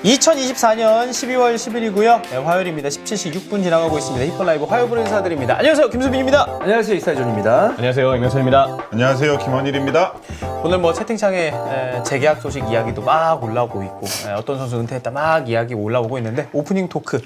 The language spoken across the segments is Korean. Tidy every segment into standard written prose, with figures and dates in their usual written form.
2024년 12월 10일이고요. 네, 화요일입니다. 17시 6분 지나가고 있습니다. 히퍼라이브 화요일 인사드립니다. 안녕하세요. 김수빈입니다. 안녕하세요. 이사존입니다. 안녕하세요. 임현철입니다. 안녕하세요. 김원일입니다. 오늘 뭐 채팅창에 재계약 소식 이야기도 막 올라오고 있고 어떤 선수 은퇴했다 막 이야기 올라오고 있는데 오프닝 토크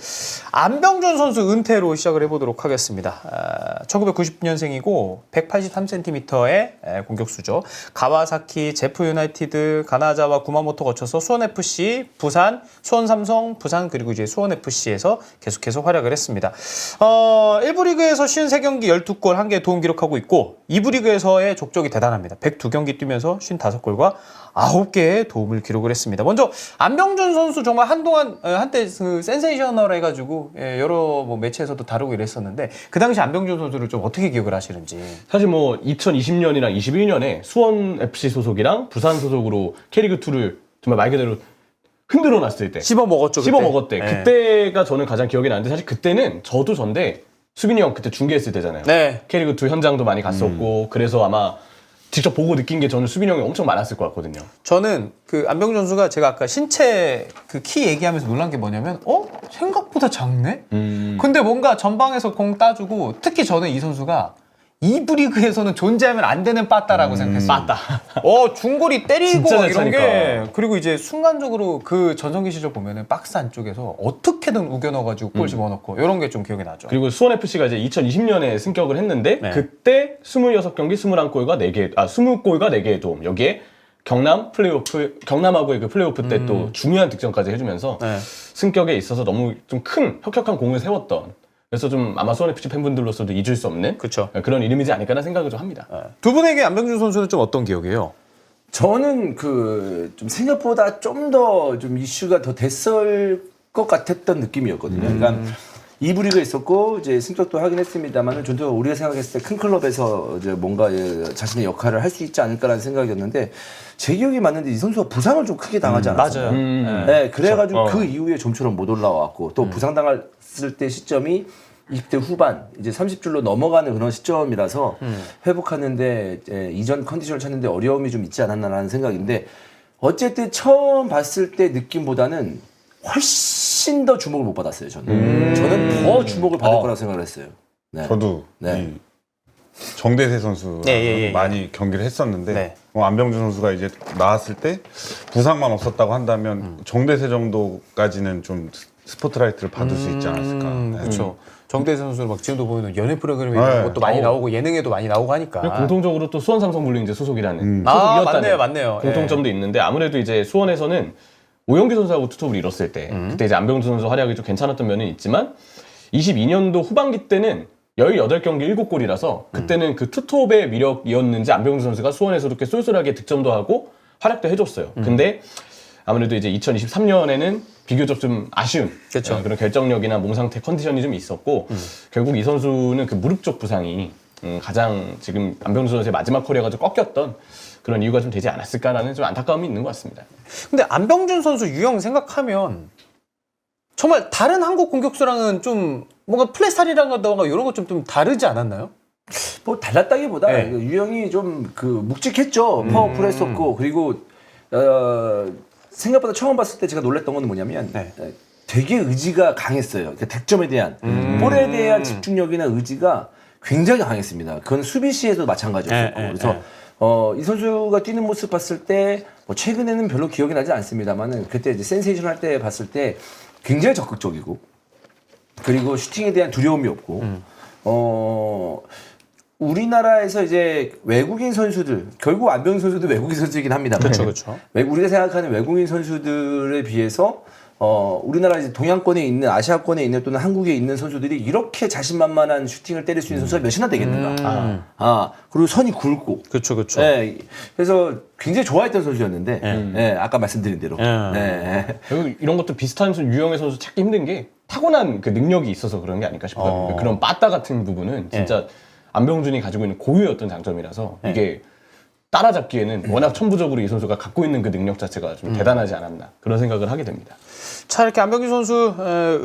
안병준 선수 은퇴로 시작을 해보도록 하겠습니다. 1990년생이고 183cm의 공격수죠. 가와사키, 제프 유나이티드, 가나자와 구마모토 거쳐서 수원FC, 부산, 수원삼성, 부산 그리고 이제 수원FC에서 계속해서 활약을 했습니다. 1부 리그에서 53경기 12골 1개 도움 기록하고 있고 2부 리그에서의 족적이 대단합니다. 102경기 뛰면서 55골과 9개의 도움을 기록을 했습니다. 먼저 안병준 선수 정말 한동안 한때 그 센세이셔널 해가지고 여러 뭐 매체에서도 다루고 이랬었는데 그 당시 안병준 선수를 좀 어떻게 기억을 하시는지. 사실 뭐 2020년이랑 21년에 수원FC 소속이랑 부산 소속으로 K리그2를 정말 말 그대로 흔들어 놨을 때 씹어먹었죠. 씹어먹었대. 네. 그때가 저는 가장 기억이 나는데 사실 그때는 저도 전데 수빈이 형 그때 중계했을 때잖아요. 네. K리그2 현장도 많이 갔었고 그래서 아마 직접 보고 느낀 게 저는 수빈이 형이 엄청 많았을 것 같거든요. 저는 그 안병준 선수가 제가 아까 신체 그 키 얘기하면서 놀란 게 뭐냐면 생각보다 작네? 근데 뭔가 전방에서 공 따주고 특히 저는 이 선수가 2부 리그에서는 존재하면 안 되는 빠따라고 생각했어요. 빠따. 중거리 때리고 진짜 막 잘 이런 게 차니까. 그리고 이제 순간적으로 그 전성기 시절 보면은 박스 안쪽에서 어떻게든 우겨 넣어가지고 골 집어넣고 이런 게 좀 기억이 나죠. 그리고 수원FC가 이제 2020년에 승격을 했는데 네. 그때 26경기 21골과 4개 20골과 4개의 도움. 여기에 경남하고의 그 플레이오프 때 또 중요한 득점까지 해주면서 네. 승격에 있어서 너무 좀 큰 혁혁한 공을 세웠던. 그래서 좀 아마 수원FC 팬분들로서도 잊을 수 없는 그쵸. 그런 이름이지 않을까라는 생각을 좀 합니다. 두 분에게 안병준 선수는 좀 어떤 기억이에요? 저는 좀 생각보다 좀 더 좀 이슈가 더 됐을 것 같았던 느낌이었거든요. 그러니까 2부 리그에 있었고 이제 승격도 하긴 했습니다만은 좀 더 우리가 생각했을 때 큰 클럽에서 이제 뭔가 자신의 역할을 할 수 있지 않을까라는 생각이었는데 제 기억이 맞는데 이 선수가 부상을 좀 크게 당하지 않았어요. 맞아요. 네, 그래가지고 그렇죠. 그 이후에 좀처럼 못 올라왔고 또 부상당했을 때 시점이 20대 후반 이제 30줄로 넘어가는 그런 시점이라서 회복하는데 이전 컨디션을 찾는데 어려움이 좀 있지 않았나라는 생각인데 어쨌든 처음 봤을 때 느낌보다는 훨씬 더 주목을 못 받았어요. 저는 더 주목을 받을 거라고 생각을 했어요. 네. 저도 네. 이 정대세 선수 예. 많이 경기를 했었는데 네. 안병준 선수가 이제 나왔을 때 부상만 없었다고 한다면 정대세 정도까지는 좀 스포트라이트를 받을 수 있지 않았을까. 네. 그렇죠. 정대세 선수는 막 지금도 보면 연예 프로그램에 네. 이런 것도 많이 나오고 예능에도 많이 나오고 하니까. 그리고 공통적으로 또 수원 삼성물류 이제 소속이라는 소속이었다는 맞네요. 공통점도 있는데 아무래도 이제 수원에서는 오영규 선수하고 투톱을 이뤘을 때 그때 이제 안병준 선수 활약이 좀 괜찮았던 면은 있지만 22년도 후반기 때는 18경기 7골이라서 그때는 그 투톱의 미력이었는지 안병준 선수가 수원에서 이렇게 쏠쏠하게 득점도 하고 활약도 해줬어요. 근데 아무래도 이제 2023년에는 비교적 좀 아쉬운 그쵸. 그런 결정력이나 몸 상태 컨디션이 좀 있었고 결국 이 선수는 그 무릎 쪽 부상이 가장 지금 안병준 선수의 마지막 커리어가 좀 꺾였던 그런 이유가 좀 되지 않았을까라는 좀 안타까움이 있는 것 같습니다. 근데 안병준 선수 유형 생각하면 정말 다른 한국 공격수랑은 좀 뭔가 플레이 스타일이라던가 이런 거 좀 다르지 않았나요? 뭐 달랐다기보다 네. 유형이 좀 묵직했죠. 파워풀했었고 그리고 생각보다 처음 봤을 때 제가 놀랐던 건 뭐냐면 네. 되게 의지가 강했어요. 그러니까 득점에 대한 볼에 대한 집중력이나 의지가 굉장히 강했습니다. 그건 수비 시에도 마찬가지였고 그래서 이 선수가 뛰는 모습 봤을 때 뭐 최근에는 별로 기억이 나지 않습니다만은 그때 이제 센세이션 할 때 봤을 때 굉장히 적극적이고 그리고 슈팅에 대한 두려움이 없고 우리나라에서 이제 외국인 선수들 결국 안병준 선수도 외국인 선수이긴 합니다만 그렇죠. 우리가 생각하는 외국인 선수들에 비해서 우리나라 이제 동양권에 있는 아시아권에 있는 또는 한국에 있는 선수들이 이렇게 자신만만한 슈팅을 때릴 수 있는 선수가 몇이나 되겠는가. 그리고 선이 굵고. 그렇죠. 네, 그래서 굉장히 좋아했던 선수였는데, 네, 아까 말씀드린 대로. 네. 결국 이런 것도 비슷한 유형의 선수 찾기 힘든 게 타고난 그 능력이 있어서 그런 게 아닐까 싶어요. 그런 빠따 같은 부분은 진짜 안병준이 가지고 있는 고유의 어떤 장점이라서 이게 따라잡기에는 워낙 천부적으로 이 선수가 갖고 있는 그 능력 자체가 좀 대단하지 않았나 그런 생각을 하게 됩니다. 자, 이렇게 안병준 선수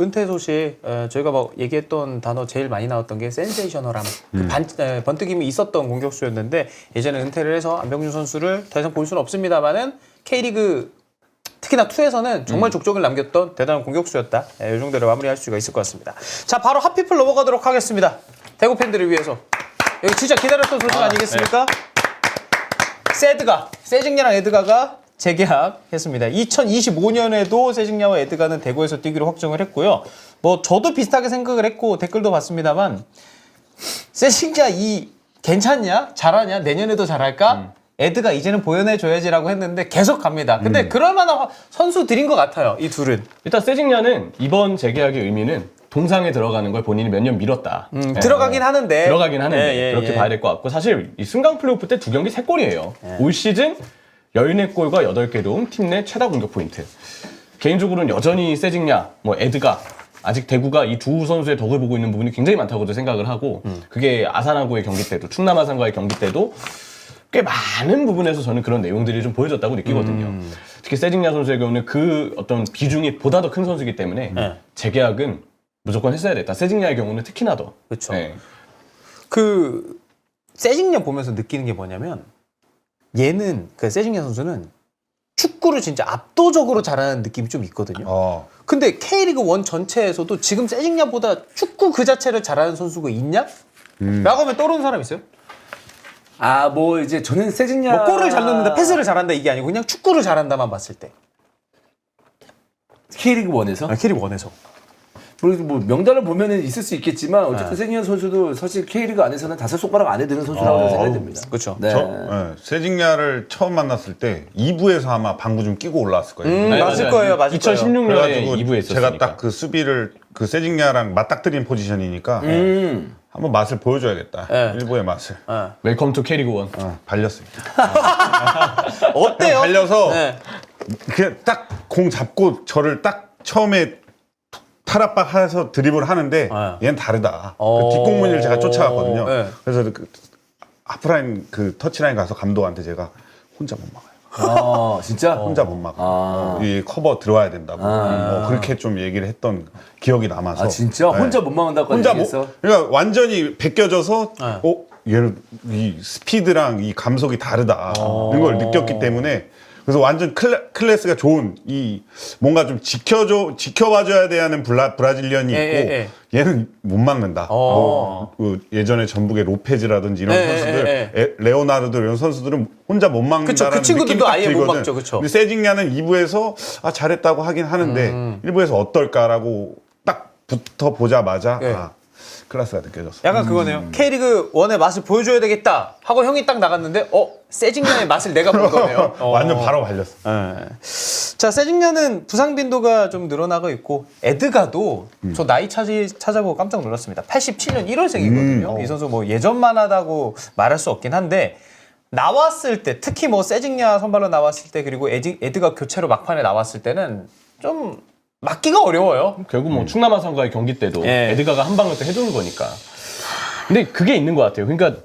은퇴 소식 저희가 뭐 얘기했던 단어 제일 많이 나왔던 게 센세이셔널함, 그 번뜩임이 있었던 공격수였는데 이제는 은퇴를 해서 안병준 선수를 더 이상 볼 수는 없습니다만은 K리그 특히나 투에서는 정말 족적을 남겼던 대단한 공격수였다. 이 정도로 마무리할 수가 있을 것 같습니다. 자, 바로 핫피플 넘어가도록 하겠습니다. 대구 팬들을 위해서 여기 진짜 기다렸던 소식 아니겠습니까? 세징야랑 에드가가 재계약했습니다. 2025년에도 세징야와 에드가는 대구에서 뛰기로 확정을 했고요. 뭐 저도 비슷하게 생각을 했고 댓글도 봤습니다만 세징야 괜찮냐? 잘하냐? 내년에도 잘할까? 에드가 이제는 보여내줘야지라고 했는데 계속 갑니다. 근데 그럴 만한 선수들인 것 같아요. 이 둘은. 일단 세징야는 이번 재계약의 의미는 동상에 들어가는 걸 본인이 몇 년 미뤘다. 들어가긴 하는데. 들어가긴 하는데 예, 예, 그렇게 예. 봐야 될 것 같고 사실 이 승강 플레이오프 때 2경기 3골이에요. 올 시즌 14골과 8개 도움, 팀 내 최다 공격 포인트. 개인적으로는 여전히 세징야, 뭐 에드가 아직 대구가 이 두 선수의 덕을 보고 있는 부분이 굉장히 많다고도 생각을 하고 그게 아산하고의 경기 때도 충남 아산과의 경기 때도 꽤 많은 부분에서 저는 그런 내용들이 좀 보여졌다고 느끼거든요. 특히 세징야 선수의 경우는 그 어떤 비중이 보다 더 큰 선수이기 때문에 재계약은 무조건 했어야 됐다. 세징야의 경우는 특히나 더. 그렇죠. 네. 그 세징야 보면서 느끼는 게 뭐냐면 얘는 그 세징야 선수는 축구를 진짜 압도적으로 잘하는 느낌이 좀 있거든요. 근데 K리그 1 전체에서도 지금 세징야보다 축구 그 자체를 잘하는 선수가 있냐? 라고 하면 떠오르는 사람 있어요? 뭐 이제 저는 세징야 뭐 골을 잘 넣는다, 패스를 잘한다 이게 아니고 그냥 축구를 잘한다만 봤을 때. K리그 1에서 K리그 1에서. 뭐 명단을 보면은 있을 수 있겠지만 어쨌든 세징야 선수도 사실 K리그 안에서는 5손가락 안에 드는 선수라고 저는 생각이 듭니다. 그렇죠. 네. 세징야를 처음 만났을 때 2부에서 아마 방구 좀 끼고 올라왔을 거예요. 맞을 거예요, 맞을 거예요. 2016년에 그래가지고 2부에 있었으니까. 제가 딱 그 수비를 그 세징야랑 맞닥뜨린 포지션이니까 한번 맛을 보여줘야겠다. 네. 일부의 맛을. 웰컴 투 K리그 1. 발렸습니다. 어때요? 발려서 네. 그냥 딱 공 잡고 저를 딱 처음에 탈압박 해서 드리블을 하는데 얘는 다르다. 그 뒷공문을 제가 쫓아갔거든요. 네. 그래서 그 하프라인 그 터치라인 가서 감독한테 제가 혼자 못 막아요. 진짜? 혼자 못 막아. 이 커버 들어와야 된다고. 그렇게 좀 얘기를 했던 기억이 남아서. 진짜? 네. 혼자 못 막는다고 혼자 얘기했어? 그러니까 완전히 벗겨져서 얘는 이 스피드랑 이 감속이 다르다. 이런 걸 느꼈기 때문에 그래서 완전 클래스가 좋은 이 뭔가 좀 지켜봐줘야 돼야 하는 브라질리언이 있고 얘는 못 막는다. 그 예전에 전북의 로페즈라든지 이런 선수들, 레오나르도 이런 선수들은 혼자 못 막는다라는 그 친구들도 느낌이 딱 아예 못 들거든. 막죠, 그쵸? 근데 세징야는 2부에서 잘했다고 하긴 하는데 1부에서 어떨까라고 딱 붙어보자마자 클래스가 느껴졌어. 약간 그거네요. K리그 1의 맛을 보여줘야 되겠다 하고 형이 딱 나갔는데 세징야의 맛을 내가 본 거네요. 완전 바로 발렸어. 자, 세징야는 부상 빈도가 좀 늘어나고 있고 에드가도 저 나이 찾아보고 깜짝 놀랐습니다. 87년 1월생이거든요. 이 선수 뭐 예전만 하다고 말할 수 없긴 한데 나왔을 때 특히 뭐 세징야 선발로 나왔을 때 그리고 에드가 교체로 막판에 나왔을 때는 좀 막기가 어려워요. 결국 뭐 충남 아산과의 경기 때도 예. 에드가가 한 방을 또 해주는 거니까. 근데 그게 있는 것 같아요. 그러니까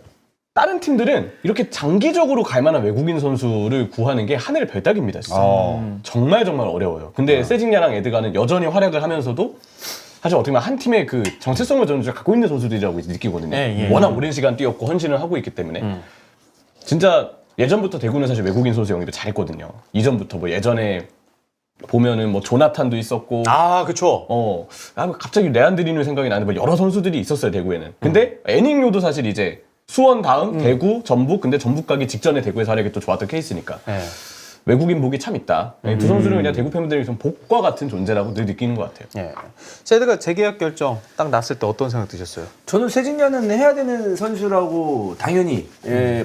다른 팀들은 이렇게 장기적으로 갈 만한 외국인 선수를 구하는 게 하늘의 별따기입니다. 진짜. 정말 어려워요. 근데 세징야랑 에드가는 여전히 활약을 하면서도 사실 어떻게 보면 한 팀의 그 정체성을 저는 갖고 있는 선수들이라고 느끼거든요. 워낙 오랜 시간 뛰었고 헌신을 하고 있기 때문에 진짜 예전부터 대구는 사실 외국인 선수 영입을 잘했거든요. 이전부터 뭐 예전에 보면은 뭐 조나탄도 있었고 그쵸. 갑자기 레안드리누 생각이 나는데 뭐 여러 선수들이 있었어요 대구에는. 근데 애닝요도 사실 이제 수원 다음 대구 전북 근데 전북 가기 직전에 대구에서 활약이 또 좋았던 케이스니까 외국인 복이 참 있다. 두 선수는 그냥 대구 팬분들이 좀 복과 같은 존재라고 늘 느끼는 것 같아요. 세드가 재계약 결정 딱 났을 때 어떤 생각 드셨어요? 저는 세징야는 해야 되는 선수라고 당연히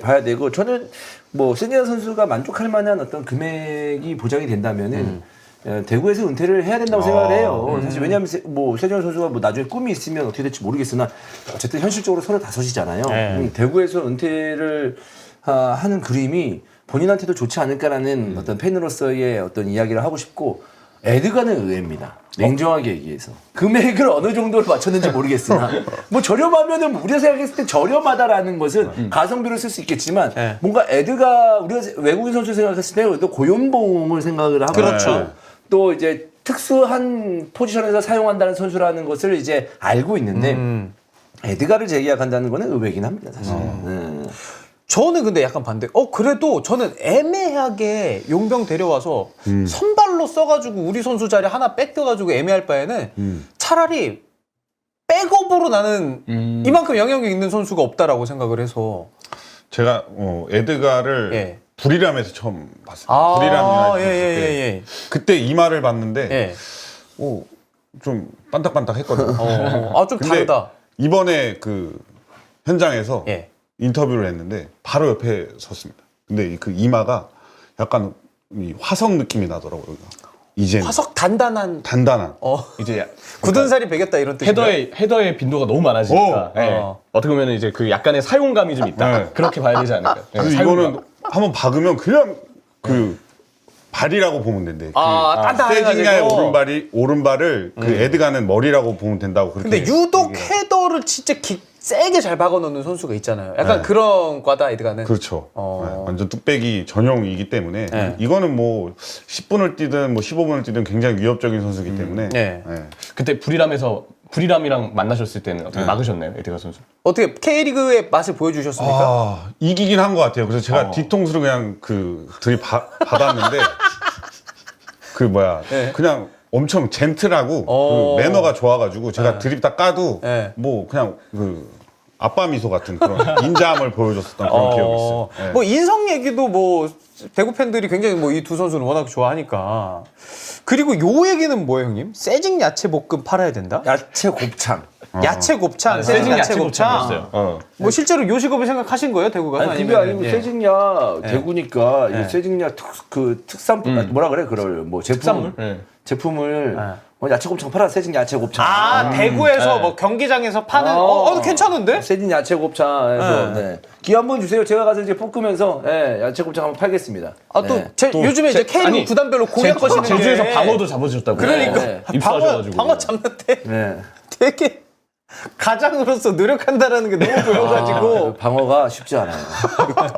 봐야 되고 저는 뭐 세징야 선수가 만족할 만한 어떤 금액이 보장이 된다면은 대구에서 은퇴를 해야 된다고 생각을 해요. 사실 왜냐하면 뭐 세징야 선수가 뭐 나중에 꿈이 있으면 어떻게 될지 모르겠으나 어쨌든 현실적으로 35이잖아요. 대구에서 은퇴를 하는 그림이 본인한테도 좋지 않을까라는 어떤 팬으로서의 어떤 이야기를 하고 싶고 에드가는 의외입니다. 냉정하게 얘기해서 금액을 어느 정도로 맞췄는지 모르겠으나 뭐 저렴하면은 우리가 생각했을 때 저렴하다라는 것은 가성비로 쓸 수 있겠지만 뭔가 에드가 우리가 외국인 선수 생각했을 때 또 고연봉을 생각을 하고 그렇죠. 또 이제 특수한 포지션에서 사용한다는 선수라는 것을 이제 알고 있는데 에드가를 재계약한다는 거는 의외긴 합니다, 사실. 저는 근데 약간 반대. 그래도 저는 애매하게 용병 데려와서 선발로 써가지고 우리 선수 자리 하나 뺏겨가지고 애매할 바에는 차라리 백업으로 나는 이만큼 영향력 있는 선수가 없다라고 생각을 해서. 제가 에드가를 예. 불이람에서 처음 봤어요. 불이람이나 예. 그때 이마를 봤는데 예. 좀 반딱반딱했거든요. 좀 근데 다르다. 이번에 그 현장에서 예. 인터뷰를 했는데 바로 옆에 섰습니다. 근데 그 이마가 약간 이 화석 느낌이 나더라고요. 이제 화석 단단한. 단단한. 이제 굳은 살이 배겼다 이런 뜻인가요? 헤더의 빈도가 너무 많아지니까 어떻게 보면 이제 그 약간의 사용감이 좀 있다. 네. 그렇게 봐야 되지 않을까. 그래서 이거는 한번 박으면 그냥 그 발이라고 보면 된대. 단단해가지고. 세징야의 오른발을 그 에드가는 머리라고 보면 된다고 그렇게. 근데 유독 헤더를 진짜 세게 잘 박아놓는 선수가 있잖아요. 약간 그런 과다 에드가는. 그렇죠. 네, 완전 뚝배기 전용이기 때문에 네. 이거는 뭐 10분을 뛰든 뭐 15분을 뛰든 굉장히 위협적인 선수이기 때문에. 네. 그때 불이람이랑 만나셨을 때는 어떻게 막으셨나요, 에드가 선수? 어떻게 K리그의 맛을 보여주셨습니까? 이기긴 한 것 같아요. 그래서 제가 뒤통수를 그냥 받았는데 네. 그냥 엄청 젠틀하고 그 매너가 좋아가지고 제가 드립 다 까도 네. 뭐 그냥 그 아빠 미소 같은 그런 인자함을 보여줬었던 그런 기억이 있어요. 네. 뭐 인성 얘기도 뭐 대구 팬들이 굉장히 뭐 이 두 선수는 워낙 좋아하니까. 그리고 요 얘기는 뭐예요, 형님? 세징 야채 볶음 팔아야 된다? 야채 곱창. 야채 곱창, 세징 세징 야채 야채 곱창. 곱창이었어요. 뭐 실제로 요식업을 생각하신 거예요, 대구가? 아니 그게 아니고 예. 세징야 대구니까 이 세징야 특산품 뭐라 그래 그걸 뭐 제품 네. 제품을 뭐 야채 곱창 팔아 세징 야채 곱창. 대구에서 뭐 경기장에서 파는 괜찮은데? 세징 야채 곱창에서 네. 기회 한번 주세요. 제가 가서 이제 볶으면서 야채 곱창 한번 팔겠습니다. 요즘에 이제 K리그 구단별로 공약 거시는 게 제주에서 방어도 잡으셨다고. 그러니까 입수하셔가지고. 방어 잡는데 네. 되게 가장으로서 노력한다라는 게 너무 보여가지고 방어가 쉽지 않아요.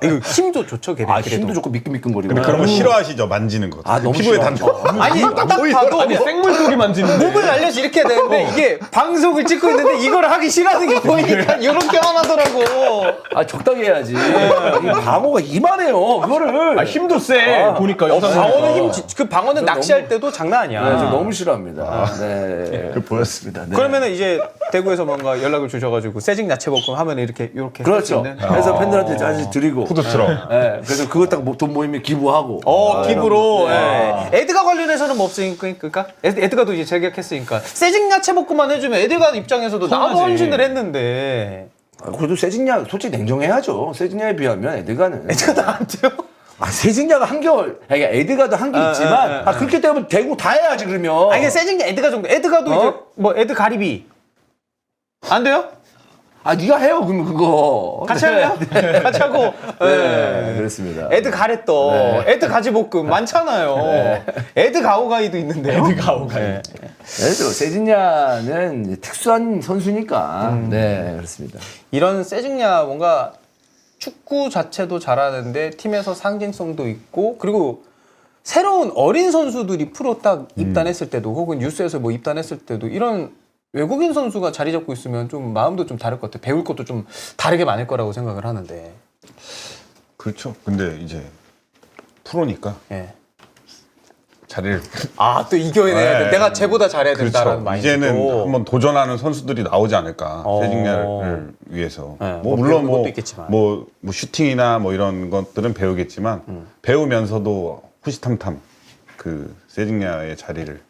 이거 힘도 좋죠, 걔네. 그래도. 힘도 좋고 미끈미끈거리고. 근데 그런 거 싫어하시죠? 만지는 거. 너무 피부에 싫어. 닿는 거. 아니 딱 봐도 아니 생물고기 만지는데. 몸을 날려서 이렇게 해야 되는데 이게 방송을 찍고 있는데 이걸 하기 싫어하는 게 보이니까 이렇게 화나더라고. 적당히 해야지. 이 방어가 이만해요. 그거를. 힘도 세. 보니까 영상 방어는 방어는 낚시할 때도 장난 아니야. 네, 저 너무 싫어합니다. 네. 보였습니다. 네. 그러면은 이제 대구에서 뭔가 연락을 주셔가지고 세징 야채 볶음 하면 이렇게 할수 그렇죠. 있는? 그래서 팬들한테 짜지 드리고. 푸드트럭. 네, 그래서 그거 딱 돈 모이면 기부하고. 기부로. 에드가 관련해서는 뭐 없으니까. 에드가도 이제 재계약했으니까. 세징 야채 볶음만 해주면 에드가 입장에서도 나도 통하지. 헌신을 했는데. 그래도 세징야 솔직히 냉정해야죠. 세징야에 비하면 에드가는. 에드가 나한테요? 세징야가 한결, 그러니까 에드가도 한게 있지만, 그렇게 되면 대구 다 해야지 그러면. 이게 세징야 에드가 정도. 에드가도 이제 뭐 에드 가리비. 안 돼요? 네가 해요 그러면 그거. 같이 할래요? 같이 하고. 네, 그렇습니다. 에드 가래떡, 에드 가지볶음 많잖아요. 에드 가오가이도 있는데요. 에드 가오가이. 그래서 세징야는 특수한 선수니까. 네, 그렇습니다. 이런 세징야 뭔가 축구 자체도 잘하는데 팀에서 상징성도 있고 그리고 새로운 어린 선수들이 프로 딱 입단했을 때도 혹은 유스에서 뭐 입단했을 때도 이런 외국인 선수가 자리 잡고 있으면 좀 마음도 좀 다를 것 같아. 배울 것도 좀 다르게 많을 거라고 생각을 하는데. 그렇죠. 근데 이제 프로니까 예. 자리를 또 이겨내야 돼. 네. 내가 쟤보다 잘해야 된다라는 마인드. 이제는 한번 도전하는 선수들이 나오지 않을까. 세징야를 위해서. 네, 뭐 뭐 물론 배우는 것도 있겠지만. 뭐 슈팅이나 뭐 이런 것들은 배우겠지만 배우면서도 후시탐탐 그 세징야의 자리를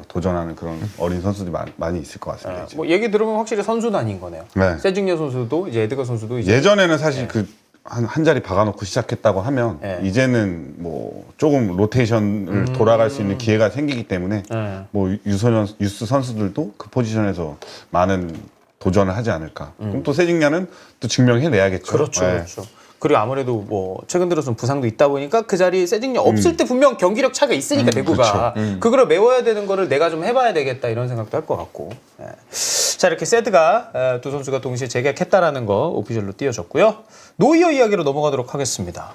도전하는 그런 어린 선수들이 많이 있을 것 같습니다. 이제. 뭐 얘기 들으면 확실히 선수단인 거네요. 네. 세징야 선수도 이제 에드가 선수도 이제 예전에는 사실 그 한 자리 박아놓고 시작했다고 하면 이제는 뭐 조금 로테이션을 돌아갈 수 있는 기회가 생기기 때문에 뭐 유스 선수들도 그 포지션에서 많은 도전을 하지 않을까. 그럼 또 세징야는 또 증명해내야겠죠. 그렇죠, 네. 그렇죠. 그리고 아무래도 뭐 최근 들어서 부상도 있다 보니까 그 자리 세징야 없을 때 분명 경기력 차가 있으니까 대구가 그거를 메워야 되는 거를 내가 좀 해봐야 되겠다 이런 생각도 할 것 같고. 자 이렇게 세드가 두 선수가 동시에 재계약했다라는 거 오피셜로 띄워줬고요. 노이어 이야기로 넘어가도록 하겠습니다.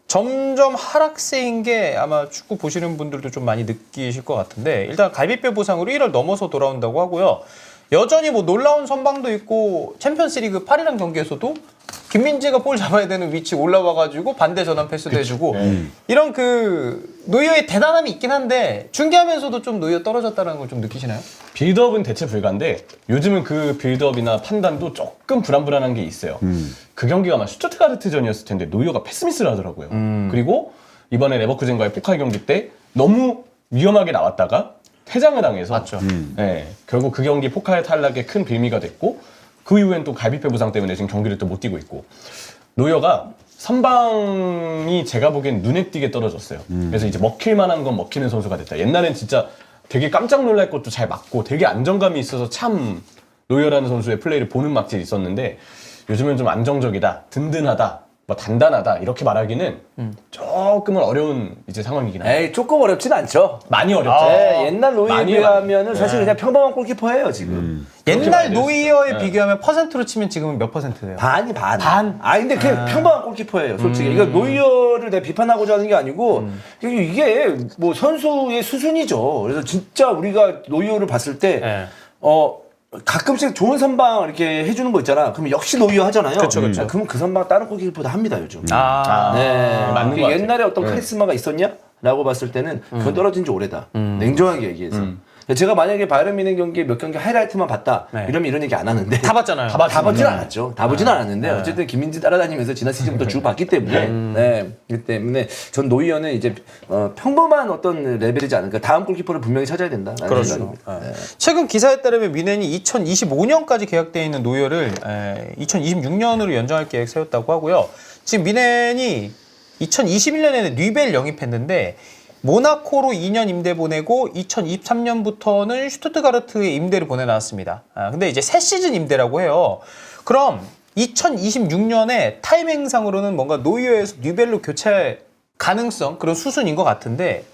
점점 하락세인 게 아마 축구 보시는 분들도 좀 많이 느끼실 것 같은데 일단 갈비뼈 부상으로 1월 넘어서 돌아온다고 하고요. 여전히 뭐 놀라운 선방도 있고 챔피언스리그 8이란 경기에서도 김민재가 볼 잡아야 되는 위치 올라와가지고 반대 전환 패스도 해주고 이런 그 노이어의 대단함이 있긴 한데 중계하면서도 좀 노이어 떨어졌다는 걸 좀 느끼시나요? 빌드업은 대체 불가인데 요즘은 그 빌드업이나 판단도 조금 불안불안한 게 있어요. 그 경기가 아마 슈투트가르트전이었을 텐데 노이어가 패스미스를 하더라고요. 그리고 이번에 레버쿠젠과의 포칼 경기 때 너무 위험하게 나왔다가 퇴장을 당해서 맞죠. 네, 결국 그 경기 포칼 탈락의 큰 빌미가 됐고 그 이후엔 또 갈비뼈 부상 때문에 지금 경기를 또 못 뛰고 있고 노이어가 선방이 제가 보기엔 눈에 띄게 떨어졌어요. 그래서 이제 먹힐 만한 건 먹히는 선수가 됐다. 옛날엔 진짜 되게 깜짝 놀랄 것도 잘 맞고 되게 안정감이 있어서 참 노이어라는 선수의 플레이를 보는 맛이 있었는데 요즘은 좀 안정적이다, 든든하다, 뭐 단단하다 이렇게 말하기는 조금은 어려운 이제 상황이긴 해요. 에이, 조금 어렵진 않죠. 많이 어렵죠. 네, 옛날 노이어에 많이 비하면은 사실 그냥 평범한 골키퍼예요 지금. 옛날 많이 노이어에 했어요. 비교하면 퍼센트로 치면 지금은 몇 퍼센트예요? 반이 반. 반? 아 근데 그냥 평범한 골키퍼예요, 솔직히. 이거 노이어를 내가 비판하고자 하는 게 아니고 이게 뭐 선수의 수준이죠. 그래서 진짜 우리가 노이어를 봤을 때 네. 가끔씩 좋은 선방 이렇게 해주는 거 있잖아. 그럼 역시 노이어 하잖아요. 그쵸, 그쵸. 그럼 그 선방 다른 골키퍼보다 합니다 요즘. 네. 맞는 것 같아요. 옛날에 어떤 카리스마가 있었냐? 라고 봤을 때는 그건 떨어진 지 오래다. 냉정하게 얘기해서. 제가 만약에 바이에른 뮤니խ 경기 몇 경기 하이라이트만 봤다. 네. 이러면 이런 얘기 안 하는데. 다 봤잖아요. 다 보진 않았죠. 다 보진 않았는데 어쨌든 김민지 따라다니면서 지난 시즌부터 쭉 봤기 때문에 그렇기 때문에 전 노이어는 이제 평범한 어떤 레벨이지 않을까. 다음 골키퍼를 분명히 찾아야 된다라는 그렇죠. 생각입니다. 네. 최근 기사에 따르면 미넨이 2025년까지 계약되어 있는 노이어를 2026년으로 연장할 계획 세웠다고 하고요. 지금 미넨이 2021년에는 뉘벨 영입했는데 모나코로 2년 임대 보내고 2023년부터는 슈투트가르트에 임대를 보내놨습니다. 근데 이제 새 시즌 임대라고 해요. 그럼 2026년에 타이밍상으로는 뭔가 노이어에서 뉘벨로 교체할 가능성 그런 수순인 것 같은데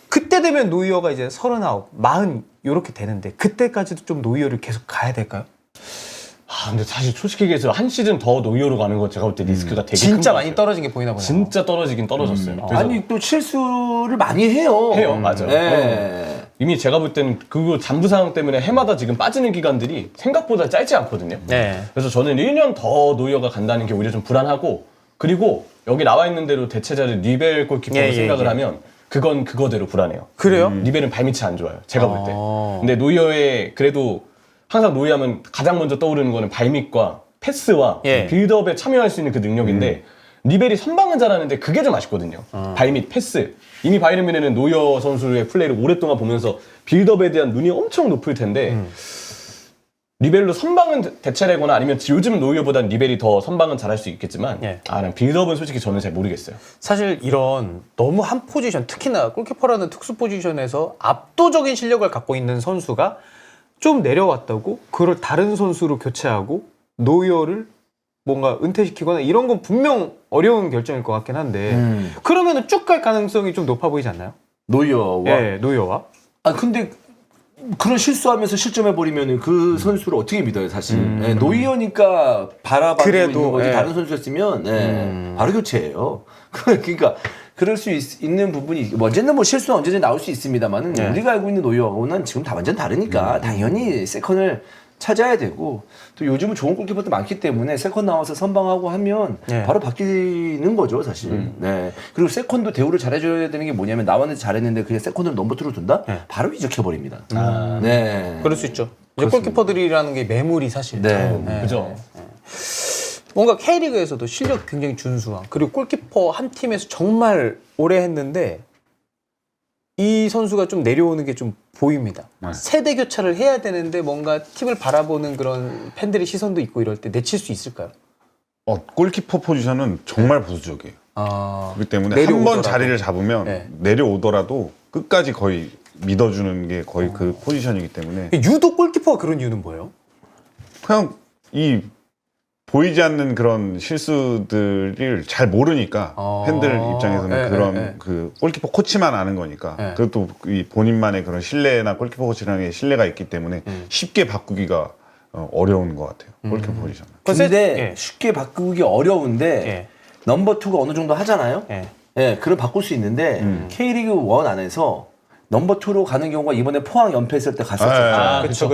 그때 되면 노이어가 이제 39, 40 이렇게 되는데 그때까지도 좀 노이어를 계속 가야 될까요? 근데 사실 솔직히 얘기해서 한 시즌 더 노이어로 가는 거 제가 볼 때 리스크가 되게 진짜 큰것 많이 같아요. 떨어진 게 보이나 보네요. 진짜 떨어지긴 떨어졌어요. 그래서 아니 또 실수를 많이 해요. 해요, 맞아요. 네. 이미 제가 볼 때는 그 잔부 상황 때문에 해마다 지금 빠지는 기간들이 생각보다 짧지 않거든요. 네. 그래서 저는 1년 더 노이어가 간다는 게 오히려 좀 불안하고 그리고 여기 나와 있는 대로 대체자를 니벨 골키퍼로 예, 생각을 예. 하면 그건 그거대로 불안해요. 그래요? 니벨은 발밑이 안 좋아요. 제가 볼 때. 아. 근데 노이어의 그래도 항상 노이하면 가장 먼저 떠오르는 거는 발밑과 패스와 예. 빌드업에 참여할 수 있는 그 능력인데 니벨이 선방은 잘하는데 그게 좀 아쉽거든요. 발밑, 패스. 이미 바이에른 뮌헨은 노이어 선수의 플레이를 오랫동안 보면서 빌드업에 대한 눈이 엄청 높을 텐데 리벨로 선방은 대체되거나 아니면 요즘 노이어보단 리벨이 더 선방은 잘할 수 있겠지만 예. 빌드업은 솔직히 저는 잘 모르겠어요. 사실 이런 너무 한 포지션, 특히나 골키퍼라는 특수 포지션에서 압도적인 실력을 갖고 있는 선수가 좀 내려왔다고 그걸 다른 선수로 교체하고 노이어를 뭔가 은퇴시키거나 이런 건 분명 어려운 결정일 것 같긴 한데 그러면은 쭉 갈 가능성이 좀 높아 보이지 않나요? 노이어와. 예, 노이어와. 아 근데 그런 실수하면서 실점해 버리면은 그 선수를 어떻게 믿어요, 사실. 예, 노이어니까 바라봐주고 그래도, 있는 거지. 예. 다른 선수였으면 바로 교체해요. 그러니까 그럴 수 있는 부분이 언제는 뭐 실수는 언제든 나올 수 있습니다만은 예. 우리가 알고 있는 노이어하고는 지금 다 완전 다르니까 당연히 세컨을 찾아야 되고 또 요즘은 좋은 골키퍼도 많기 때문에 세컨 나와서 선방하고 하면 예. 바로 바뀌는 거죠, 사실. 네. 그리고 세컨도 대우를 잘해줘야 되는 게 뭐냐면 나왔는데 잘했는데 그냥 세컨을 넘버투로 둔다? 예. 바로 이적해버립니다. 네. 그럴 수 있죠. 이제 골키퍼들이라는 게 매물이 사실. 네. 예. 그죠? 뭔가 K리그에서도 실력 굉장히 준수한 그리고 골키퍼 한 팀에서 정말 오래 했는데 이 선수가 좀 내려오는 게 좀 보입니다. 세대 교체를 해야 되는데 뭔가 팀을 바라보는 그런 팬들의 시선도 있고 이럴 때 내칠 수 있을까요? 골키퍼 포지션은 정말 보수적이에요. 아, 그렇기 때문에 내려오더라도. 한 번 자리를 잡으면 네. 내려오더라도 끝까지 거의 믿어주는 게 거의 그 포지션이기 때문에 유독 골키퍼가 그런 이유는 뭐예요? 그냥 이 보이지 않는 그런 실수들을 잘 모르니까 팬들 입장에서는 예, 그런 예, 예. 그 골키퍼 코치만 아는 거니까 예. 그것도 이 본인만의 그런 신뢰나 골키퍼 코치랑의 신뢰가 있기 때문에 쉽게 바꾸기가 어려운 것 같아요. 골키퍼 포지션은. 근데 예. 쉽게 바꾸기 어려운데 예. 넘버 투가 어느 정도 하잖아요. 예. 예, 그럼 바꿀 수 있는데 K리그 1 안에서 넘버 2로 가는 경우가 이번에 포항 연패했을 때 갔었죠. 아, 그렇죠.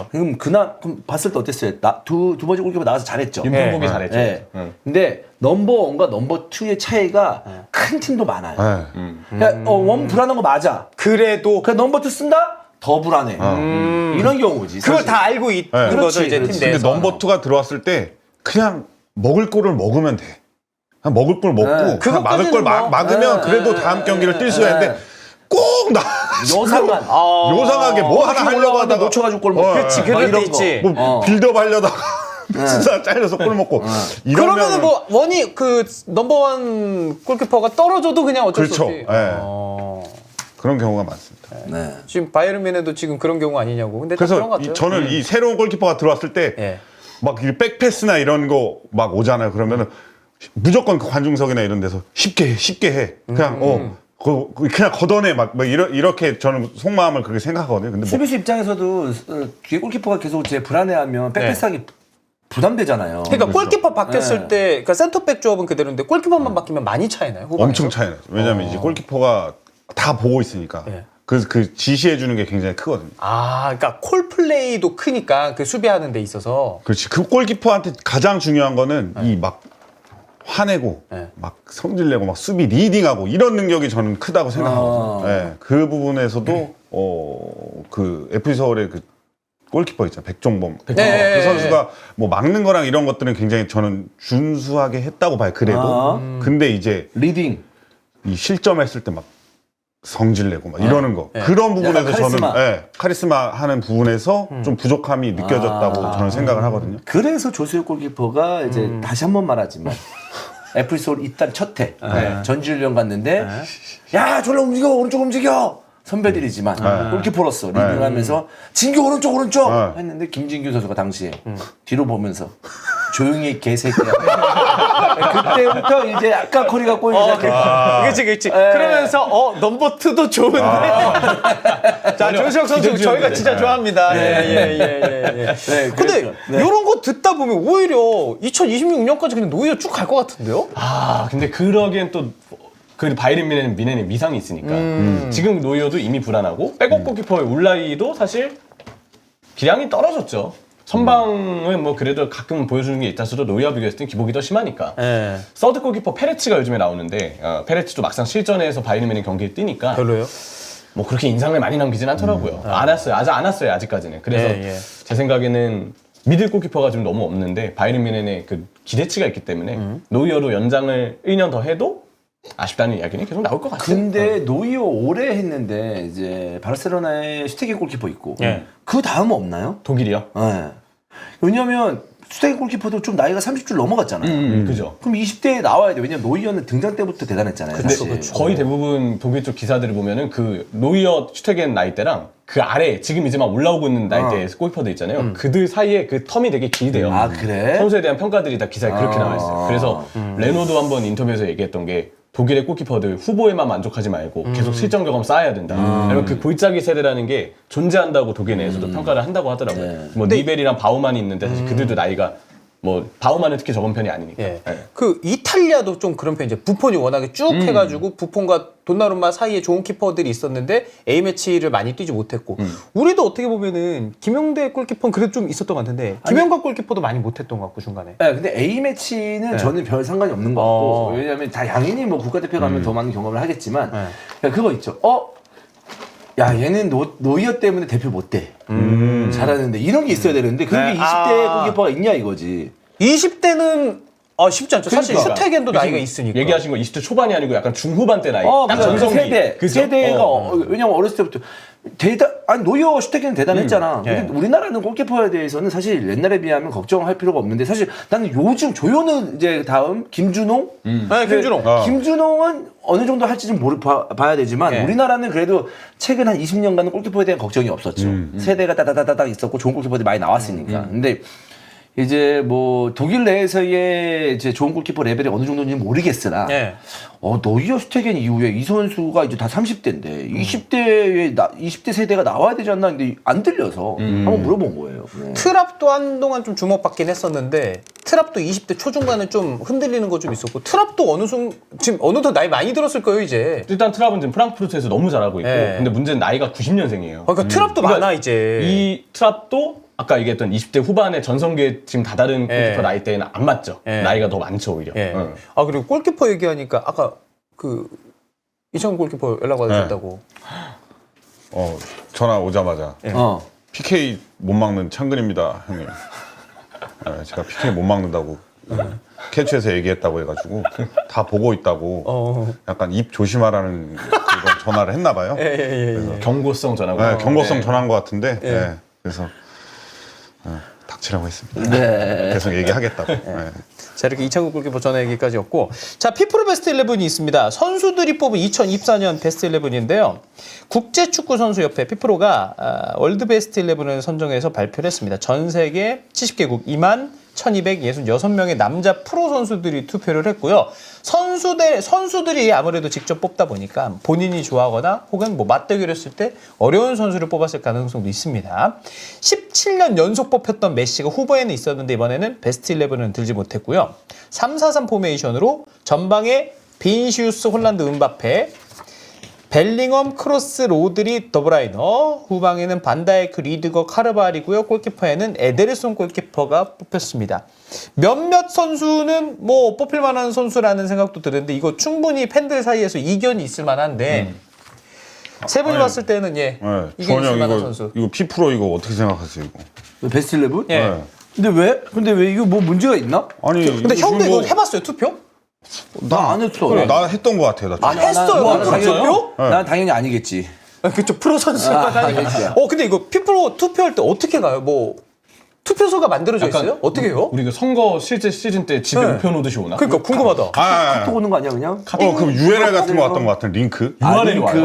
그럼 봤을 때 어땠어요? 두 번째 골키퍼 나와서 잘했죠. 윤풍국이 잘했죠. 네. 응. 근데 넘버 1과 넘버 2의 차이가 큰 팀도 많아요. 네. 그러니까 원 불안한 거 맞아. 그래도 그 넘버 2 쓴다? 더 불안해. 이런 경우지. 그걸 사실. 다 알고 있는 네. 거죠, 이제 그렇지. 팀 근데 내에서. 넘버 2가 들어왔을 때 그냥 먹을 골을 먹으면 돼. 그냥 먹을 걸 먹고 네. 그냥 막을 그것까지는 걸 뭐. 막으면 그래도 다음 경기를 뛸 수가 있는데 꼭 나. 요상한. 요상하게 뭐 하나 하려고 하다가 놓쳐가지고 골 먹고. 그렇지, 그럴 이런 때 거. 있지. 뭐 빌드업 하려다가 진짜 잘려서 골 먹고 이러면 그러면은 뭐 원이 그 넘버원 골키퍼가 떨어져도 그냥 어쩔 수 그렇죠. 없이. 예. 그런 경우가 많습니다. 네. 지금 바이에른 뮌헨도 지금 그런 경우 아니냐고. 근데 딱 그래서 그런 것 같아요. 저는 이 새로운 골키퍼가 들어왔을 때 예. 막 백패스나 이런 거 막 오잖아요. 그러면은 무조건 그 관중석이나 이런 데서 쉽게 해. 그냥 그냥 걷어내 막 이렇게 저는 속마음을 그렇게 생각하거든요. 근데 뭐 수비수 입장에서도 뒤에 골키퍼가 계속 제 불안해하면 백패스하기 부담되잖아요. 그러니까 골키퍼 바뀌었을 네. 때, 그러니까 센터백 조합은 그대로인데 골키퍼만 바뀌면 많이 차이나요? 후반에서? 엄청 차이나요. 왜냐면 이제 골키퍼가 다 보고 있으니까 예. 그 지시해 주는 게 굉장히 크거든요. 아, 그러니까 콜 플레이도 크니까 그 수비하는 데 있어서. 그렇지. 그 골키퍼한테 가장 중요한 거는 이 막 화내고 네. 막 성질내고 막 수비 리딩하고 이런 능력이 저는 크다고 생각하거든요. 예. 그 부분에서도 그 FC 서울의 그 골키퍼 있잖아요. 백종범. 네. 그 선수가 뭐 막는 거랑 이런 것들은 굉장히 저는 준수하게 했다고 봐요. 그래도. 근데 이제 리딩. 이 실점했을 때 막 성질내고 막 이러는 거. 그런 부분에서 약간 카리스마. 저는 카리스마 하는 부분에서 좀 부족함이 느껴졌다고 저는 생각을 하거든요. 그래서 조수혁 골키퍼가 이제 다시 한 번 말하지만 FC 서울 입단 첫 해 전지훈련 갔는데 야 졸라 움직여 오른쪽 움직여 선배들이지만 골키퍼로서 리딩하면서 진규 오른쪽 했는데 김진규 선수가 당시에 뒤로 보면서 조용히 개새끼야. 그때부터 이제 약간 커리가 꼬이기 시작했고. 그렇지. 그러면서 넘버 2도 좋은데. 자, 조수혁 선수 저희가 진짜 좋아합니다. 예. 근데 그랬죠. 이런 거 듣다 보면 오히려 2026년까지 그냥 노이어 쭉 갈 것 같은데요? 아, 근데 그러기엔 또 그 바이에른 뮌헨은 미상이 있으니까 지금 노이어도 이미 불안하고 백업 골키퍼의 울라이도 사실 기량이 떨어졌죠. 선방은 뭐 그래도 가끔 보여주는 게 있다 서도 노이어 비교했을 땐 기복이 더 심하니까. 예. 서드 골키퍼 페레치가 요즘에 나오는데 페레치도 막상 실전에서 바이에른 뮌헨 경기에 뛰니까 별로요? 뭐 그렇게 인상을 많이 남기진 않더라고요. 안 왔어요. 아직 안 왔어요. 아직까지는. 그래서 예. 제 생각에는 미들 골키퍼가 좀 너무 없는데 바이에른 뮌헨의 그 기대치가 있기 때문에 노이어로 연장을 1년 더 해도 아쉽다는 이야기는 계속 나올 것 같아요. 근데 노이어 오래 했는데 이제 바르셀로나에 슈테기 골키퍼 있고 그 다음은 없나요? 독일이요? 네. 왜냐면 슈테기 골키퍼도 좀 나이가 30줄 넘어갔잖아요. 그죠. 그럼 20대에 나와야 돼. 왜냐면 노이어는 등장 때부터 대단했잖아요. 근데 사실. 거의 대부분 독일 쪽 기사들을 보면은 그 노이어 슈테겐 나이대랑 그 아래 지금 이제 막 올라오고 있는 나이대의 골키퍼들 있잖아요. 그들 사이에 그 텀이 되게 길대요. 아 그래? 선수에 대한 평가들이 다 기사에 그렇게 나와 있어요. 그래서 레노도 한번 인터뷰에서 얘기했던 게 독일의 골키퍼들 후보에만 만족하지 말고 계속 실전 경험 쌓아야 된다. 왜냐면 그 골짜기 세대라는 게 존재한다고 독일 내에서도 평가를 한다고 하더라고요. 네. 뭐 니벨이랑 바우만이 있는데 사실 그들도 나이가 뭐 바우만은 특히 적은 편이 아니니까. 예. 네. 그 이탈리아도 좀 그런 편이죠. 부폰이 워낙에 쭉 해가지고 부폰과 돈나룸마 사이에 좋은 키퍼들이 있었는데 A 매치를 많이 뛰지 못했고 우리도 어떻게 보면은 김용대 골키퍼는 그래도 좀 있었던 것 같은데 김영각 골키퍼도 많이 못했던 것 같고 중간에. 네, 근데 A 매치는 저는 별 상관이 없는 것 같고 왜냐하면 다 양인이 뭐 국가대표 가면 더 많은 경험을 하겠지만 그러니까 그거 있죠. 야 얘는 노이어 때문에 대표 못 돼. 잘하는데 이런 게 있어야 되는데 그런 게 20대 골키퍼가 있냐 이거지. 20대는 쉽지 않죠. 사실 그러니까. 슈테겐도 나이가 있으니까. 얘기하신 거 20대 초반이 아니고 약간 중후반 때 나이. 딱 그러니까 전성기. 세대, 그죠? 세대가 왜냐면 어렸을 때부터 노이어 슈테기는 대단했잖아. 예. 근데 우리나라는 골키퍼에 대해서는 사실 옛날에 비하면 걱정할 필요가 없는데 사실 나는 요즘 조현우 이제 다음 김준홍. 네, 김준홍. 김준홍은 어느 정도 할지 좀 봐야 되지만 우리나라는 그래도 최근 한 20년간은 골키퍼에 대한 걱정이 없었죠. 세대가 따다다다닥 있었고 좋은 골키퍼들이 많이 나왔으니까. 근데 이제 뭐 독일 내에서의 이제 좋은 골키퍼 레벨이 어느 정도인지는 모르겠으나 예. 노이어 슈테겐 이후에 이 선수가 이제 다 30대인데 20대 세대가 나와야 되지 않나 근데 안 들려서 한번 물어본 거예요. 네. 트랍도 한동안 좀 주목받긴 했었는데 트랍도 20대 초중반에 좀 흔들리는 거 좀 있었고 트랍도 지금 어느덧 나이 많이 들었을 거예요 이제. 일단 트랍은 지금 프랑크푸르트에서 너무 잘하고 있고 예. 근데 문제는 나이가 90년생이에요. 그러니까 트랍도 많아 이제. 이 트랍도 아까 얘기했던 20대 후반의 전성기에 지금 다다른 예. 골키퍼 나이대에는 안 맞죠. 예. 나이가 더 많죠 오히려. 예. 응. 아 그리고 골키퍼 얘기하니까 아까 그 이창훈 골키퍼 연락 받으셨다고. 전화 오자마자 어. PK 못 막는 창근입니다, 형님. 제가 PK 못 막는다고 캐치에서 얘기했다고 해가지고 다 보고 있다고 약간 입 조심하라는 그런 전화를 했나 봐요. 예. 경고성 전화고. 네, 경고성 전화한 것 같은데 네, 그래서 닥치라고 했습니다. 네. 계속 얘기하겠다고. 네. 자 이렇게 이창국 골키퍼 전화 얘기까지였고 자 피프로 베스트 11이 있습니다. 선수들이 뽑은 2024년 베스트 11인데요. 국제축구선수협회 피프로가 월드 베스트 11을 선정해서 발표를 했습니다. 전 세계 70개국 21,266명의 남자 프로 선수들이 투표를 했고요. 선수들이 아무래도 직접 뽑다 보니까 본인이 좋아하거나 혹은 뭐 맞대결했을 때 어려운 선수를 뽑았을 가능성도 있습니다. 17년 연속 뽑혔던 메시가 후보에는 있었는데 이번에는 베스트 11은 들지 못했고요. 3-4-3 포메이션으로 전방에 빈시우스, 홀란드, 은바페, 벨링엄, 크로스, 로드리, 더브라이너, 후방에는 반다이크, 리드거, 카르발이고요. 골키퍼에는 에데르손 골키퍼가 뽑혔습니다. 몇몇 선수는 뭐 뽑힐 만한 선수라는 생각도 드는데 이거 충분히 팬들 사이에서 이견이 있을 만한데 세 분이 아니, 봤을 때는 네. 이견 있을 주원이 만한 형 선수. 이거 피프로 이거 어떻게 생각하세요 이거? 베스트 11? 예. 네. 근데 왜 이거 뭐 문제가 있나? 아니 근데 지금 형도 이거 뭐- 해봤어요 투표? 나 안 했어. 그래, 나 했던 것 같아요. 나 지금. 했어요. 나는 그거 당연히- 투표? 난 당연히 아니겠지. 그쵸 프로 선수만 하니까. 그렇죠. 근데 이거 피프로 투표할 때 어떻게 가요? 뭐 투표소가 만들어져 있어요? 어떻게 해요? 우리 그 선거 실제 시즌 때 집에 네. 우표 놓듯이 오나? 그러니까 궁금하다. 카톡 오는 거 아니야 그냥? 그럼 URL 같은 거 왔던 것 같은 링크. URL이 와요? 그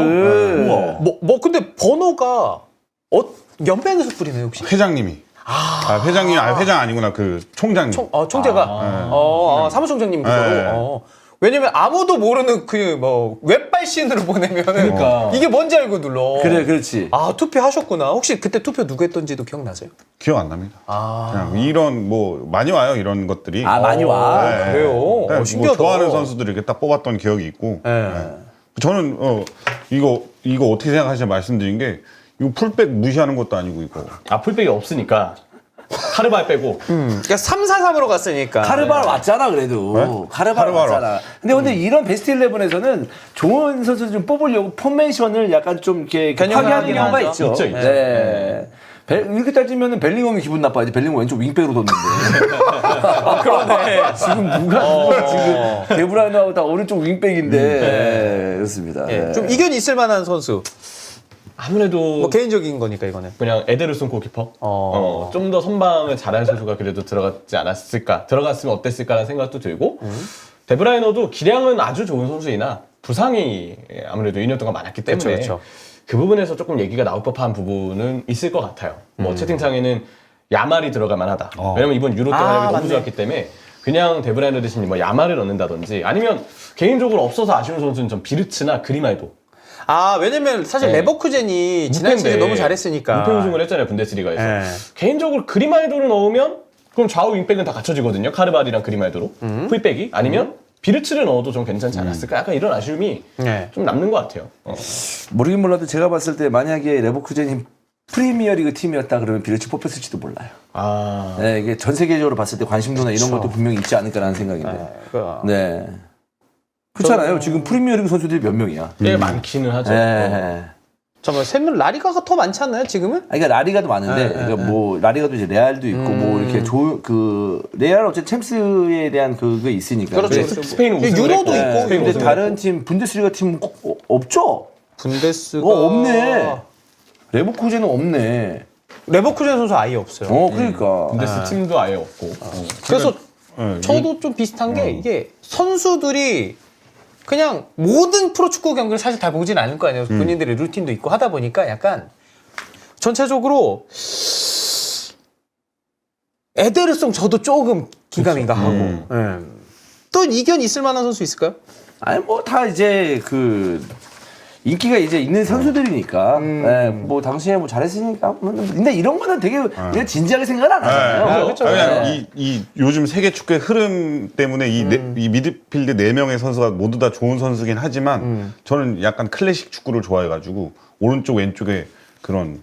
우와. 근데 번호가 연맹에서 뿌리네요 혹시? 회장님이. 회장님, 회장 아니구나. 그 총장님. 총재가 사무총장님 그거로. 왜냐면 아무도 모르는 그 뭐 웹발신으로 보내면은 그러니까. 이게 뭔지 알고 눌러. 그래 그렇지. 투표하셨구나. 혹시 그때 투표 누구 했던지도 기억나세요? 기억 안 납니다. 그냥 이런 뭐 많이 와요 이런 것들이. 많이 와. 네. 그래요? 네, 신기하다. 뭐 좋아하는 선수들 이렇게 딱 뽑았던 기억이 있고. 네. 저는 이거 어떻게 생각하시냐 말씀드린 게 이거 풀백 무시하는 것도 아니고 이거. 풀백이 없으니까 카르발 빼고 그러니까 3-4-3으로 갔으니까. 카르발 왔잖아 그래도. 네? 카르발 카르발 왔잖아. 근데 이런 베스트 11에서는 좋은 선수 좀 뽑으려고 포메이션을 약간 좀 이렇게 변형하긴 파괴하는 경우가 하죠. 있죠. 있죠. 네. 이렇게 따지면은 벨링엄이 기분 나빠야지. 벨링엄 왼쪽 윙백으로 뒀는데. 그러네. 지금 누가 지금 데브라이너하고 다 오른쪽 윙백인데. 네, 그렇습니다. 예, 네. 좀 이견이 있을 만한 선수. 아무래도 뭐 개인적인 거니까 이거는. 그냥 에데르손 골키퍼. 좀 더 선방을 잘하는 선수가 그래도 들어갔지 않았을까. 들어갔으면 어땠을까라는 생각도 들고 데브라이너도 기량은 아주 좋은 선수이나 부상이 아무래도 2년 동안 많았기 때문에 그쵸. 그 부분에서 조금 얘기가 나올 법한 부분은 있을 것 같아요. 뭐 채팅창에는 야말이 들어갈 만하다. 왜냐면 이번 유로 때 활약이 너무 맞네. 좋았기 때문에 그냥 데브라이너 대신 뭐 야말을 넣는다든지 아니면 개인적으로 없어서 아쉬운 선수는 전 비르츠나 그리말도. 왜냐면 사실 네. 레버쿠젠이 지난 시즌 너무 잘했으니까. 무패 우승을 했잖아요 분데스리가에서. 네. 개인적으로 그리말도를 넣으면 그럼 좌우 윙백은 다 갖춰지거든요. 카르발이랑 그리말도로 풀백이 아니면 비르츠를 넣어도 좀 괜찮지 않았을까? 약간 이런 아쉬움이 네. 좀 남는 것 같아요. 모르긴 몰라도 제가 봤을 때 만약에 레버쿠젠이 프리미어리그 팀이었다 그러면 비르츠 뽑혔을지도 몰라요. 네, 이게 전 세계적으로 봤을 때 관심도나 이런 것도 분명히 있지 않을까라는 생각인데. 네. 그렇잖아요. 지금 프리미어리그 선수들이 몇 명이야. 꽤 많기는 하죠. 네. 잠깐만 세면 라리가가 더 많지 않나요 지금은? 그러니까 라리가도 많은데, 그러니까 뭐 라리가도 이제 레알도 있고 뭐 이렇게 레알 어쨌든 챔스에 대한 그게 있으니까. 그렇죠. 그래서 스페인 우승을 유로도 했고, 있고, 스페인 근데 우승을 다른 했고. 팀 분데스리가 팀 없죠? 분데스가 없네. 레버쿠젠은 없네. 레버쿠젠 선수 아예 없어요. 그러니까. 분데스 팀도 아예 없고. 그래서 네, 저도 좀 비슷한 게 이게 선수들이 그냥 모든 프로축구 경기를 사실 다 보진 않을 거 아니에요. 본인들의 루틴도 있고 하다 보니까 약간 전체적으로 에데르송 저도 조금 긴가민가하고. 또 이견 있을 만한 선수 있을까요? 아니 뭐 다 이제 그 인기가 이제 있는 선수들이니까 뭐 당시에 뭐 잘했으니까 근데 이런 거는 되게 그냥 진지하게 생각을 안 하잖아요. 그렇죠. 그냥 이 요즘 세계 축구의 흐름 때문에 이 미드필드 4명의 선수가 모두 다 좋은 선수긴 하지만 저는 약간 클래식 축구를 좋아해가지고 오른쪽 왼쪽에 그런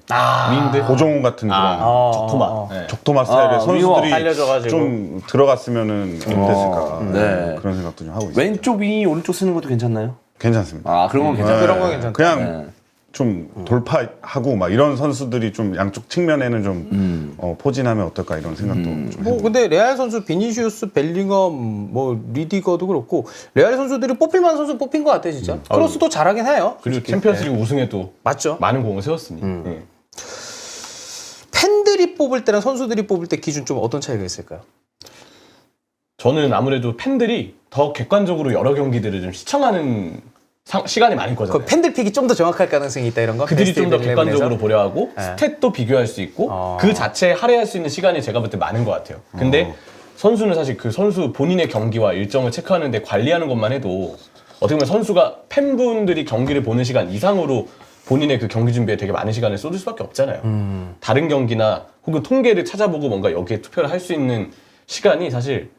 윈드 고정훈 같은 그런 적토마. 네. 적토마 스타일의 위워. 선수들이 알려져가지고. 좀 들어갔으면은 어땠을까 네. 그런 생각도 좀 하고 있어요. 왼쪽 윙이 오른쪽 쓰는 것도 괜찮나요? 괜찮습니다. 아 그런 건 괜찮아요. 그런 거 괜찮다. 그냥 좀 돌파하고 막 이런 선수들이 좀 양쪽 측면에는 좀 포진하면 어떨까 이런 생각도 좀 뭐 근데 레알 선수 비니시우스, 벨링엄, 뭐 리디거도 그렇고 레알 선수들이 뽑힐만한 선수 뽑힌 것 같아 진짜. 크로스도 잘하긴 해요. 그리고 솔직히. 챔피언스리그 우승에 또 맞죠. 많은 공을 세웠으니. 네. 팬들이 뽑을 때랑 선수들이 뽑을 때 기준 좀 어떤 차이가 있을까요? 저는 아무래도 팬들이 더 객관적으로 여러 경기들을 좀 시청하는 시간이 많을 거잖아요. 그 팬들 픽이 좀 더 정확할 가능성이 있다 이런 거. 그들이 좀 더 베스트 객관적으로 11에서? 보려 하고 네. 스탯도 비교할 수 있고 그 자체에 할애할 수 있는 시간이 제가 볼 때 많은 것 같아요. 근데 선수는 사실 그 선수 본인의 경기와 일정을 체크하는데 관리하는 것만 해도 어떻게 보면 선수가 팬분들이 경기를 보는 시간 이상으로 본인의 그 경기 준비에 되게 많은 시간을 쏟을 수밖에 없잖아요. 다른 경기나 혹은 통계를 찾아보고 뭔가 여기에 투표를 할 수 있는 시간이 사실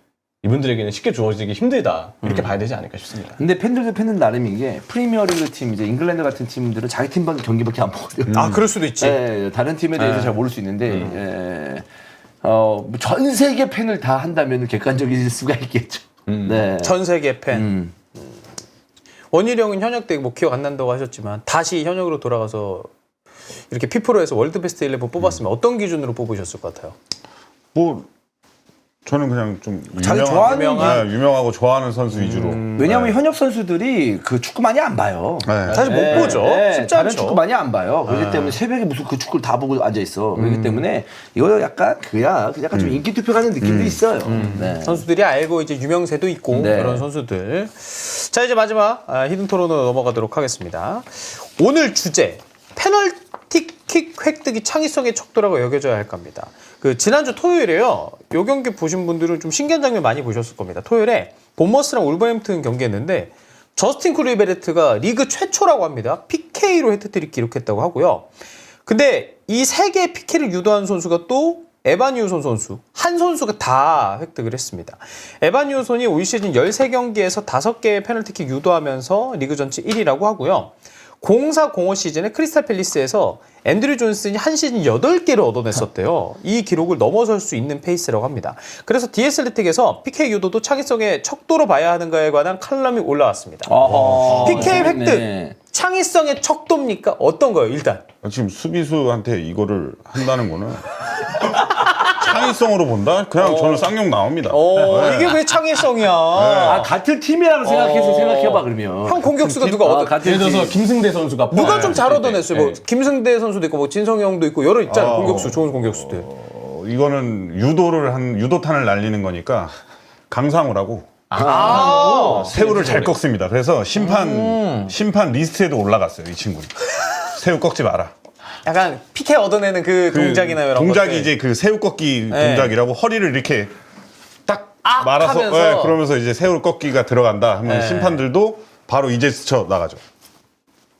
이분들에게는 쉽게 주어지기 힘들다 이렇게 봐야 되지 않을까 싶습니다. 근데 팬들도 팬들 나름인 게 프리미어리그 팀 이제 잉글랜드 같은 팀들은 자기 팀만 경기밖에 안 보거든요. 아 그럴 수도 있지. 예, 다른 팀에 대해서 잘 모를 수 있는데 전 세계 팬을 다 한다면 객관적일 수가 있겠죠. 네. 전 세계 팬. 원일이 형은 현역 때 뭐 기억 안 난다고 하셨지만 다시 현역으로 돌아가서 이렇게 피프로에서 월드 베스트 11 뽑았으면 어떤 기준으로 뽑으셨을 것 같아요? 뭐 저는 그냥 좀 자기 좋아하는 유명하고 좋아하는 선수 위주로. 왜냐하면 현역 선수들이 그 축구 많이 안 봐요. 네. 사실 못 보죠. 쉽지 다른 않죠. 축구 많이 안 봐요. 그렇기 때문에 새벽에 무슨 그 축구를 다 보고 앉아 있어. 그렇기 때문에 이거 약간 약간 좀 인기 투표 가는 느낌도 있어요. 네. 선수들이 알고 이제 유명세도 있고 네. 그런 선수들. 자 이제 마지막 히든 토론으로 넘어가도록 하겠습니다. 오늘 주제 페널티킥 획득이 창의성의 척도라고 여겨져야 할 겁니다. 그 지난주 토요일에요. 요 경기 보신 분들은 좀 신기한 장면 많이 보셨을 겁니다. 토요일에 본머스랑 울버햄튼 경기했는데 저스틴 쿠리베르트가 리그 최초라고 합니다. PK로 헤트트릭 기록했다고 하고요. 근데 이 세 개의 PK를 유도한 선수가 또 에반 유손 선수, 한 선수가 다 획득을 했습니다. 에반 유손이 올 시즌 13경기에서 5개의 페널티킥 유도하면서 리그 전체 1위라고 하고요. 04-05 시즌에 크리스탈 팰리스에서 앤드류 존슨이 한 시즌 8개를 얻어냈었대요. 이 기록을 넘어설 수 있는 페이스라고 합니다. 그래서 디에슬레틱에서 PK 유도도 창의성의 척도로 봐야 하는가에 관한 칼럼이 올라왔습니다. PK 획득, 창의성의 척도입니까? 어떤 거예요, 일단? 지금 수비수한테 이거를 한다는 거는 창의성으로 본다? 그냥 저는 쌍욕 나옵니다. 이게 왜 창의성이야? 아, 같은 팀이라고 생각해서 생각해봐 그러면. 형 공격수가 누가 얻어? 같은 예를 들어서 팀. 김승대 선수가 누가 좀 잘 얻어냈어요? 뭐 네. 김승대 선수도 있고 뭐 진성이 형도 있고 여러 있잖아요. 공격수, 좋은 공격수들. 이거는 유도탄을 날리는 거니까 강상우라고 새우를 잘 꺾습니다. 그래서 심판 리스트에도 올라갔어요. 이 친구는. 새우 꺾지 마라. 약간 PK 얻어내는 그 동작이나 이런 동작이 것들. 이제 그 새우 꺾기 네. 동작이라고 허리를 이렇게 딱 악 말아서 하면서. 그러면서 이제 새우 꺾기가 들어간다 하면 네. 심판들도 바로 이 제스처 나가죠.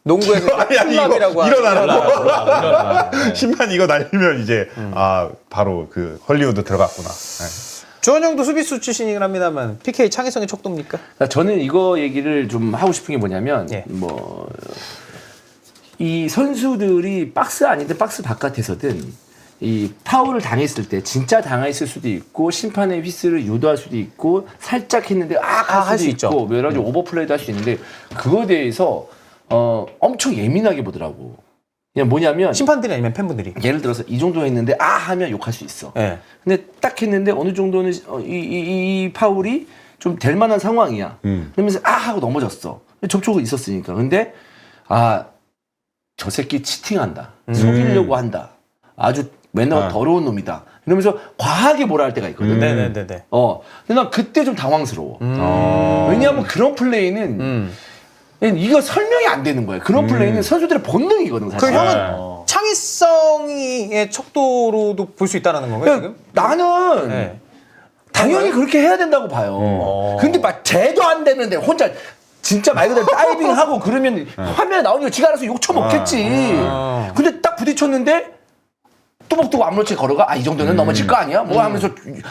농구에서 클럽이라고 일어나라. 심판 이거 날리면 이제 바로 그 헐리우드 들어갔구나. 네. 주원 형도 수비수 출신이긴 합니다만 PK 창의성의 척도입니까? 저는 이거 얘기를 좀 하고 싶은 게 뭐냐면 예. 이 선수들이 박스 아닌데 박스 바깥에서든 이 파울을 당했을 때 진짜 당했을 수도 있고 심판의 휘슬을 유도할 수도 있고 살짝 했는데 할 수도 있죠. 있고 여러 가지 오버플레이도 할 수 있는데 그거에 대해서 엄청 예민하게 보더라고. 그냥 뭐냐면 심판들이 아니면 팬분들이. 예를 들어서 이 정도 했는데 하면 욕할 수 있어. 네. 근데 딱 했는데 어느 정도는 이 파울이 좀 될 만한 상황이야. 그러면서 하고 넘어졌어. 접촉은 있었으니까. 근데 저 새끼 치팅한다. 속이려고 한다. 아주 매너가 더러운 놈이다. 이러면서 과하게 뭐라 할 때가 있거든. 네네네네. 근데 난 그때 좀 당황스러워. 왜냐하면 그런 플레이는 이거 설명이 안 되는 거야. 그런 플레이는 선수들의 본능이거든, 사실. 그 형은 창의성의 척도로도 볼 수 있다는 건가요, 지금? 나는 네. 당연히 그렇게 해야 된다고 봐요. 근데 막 대도 안 되는데 혼자 진짜 말 그대로 다이빙하고 그러면 화면에 나오니까 지가 알아서 욕 쳐먹겠지. 근데 딱 부딪혔는데 뚜벅뚜벅 아무렇지 걸어가? 아, 이 정도는 넘어질 거 아니야? 뭐 하면서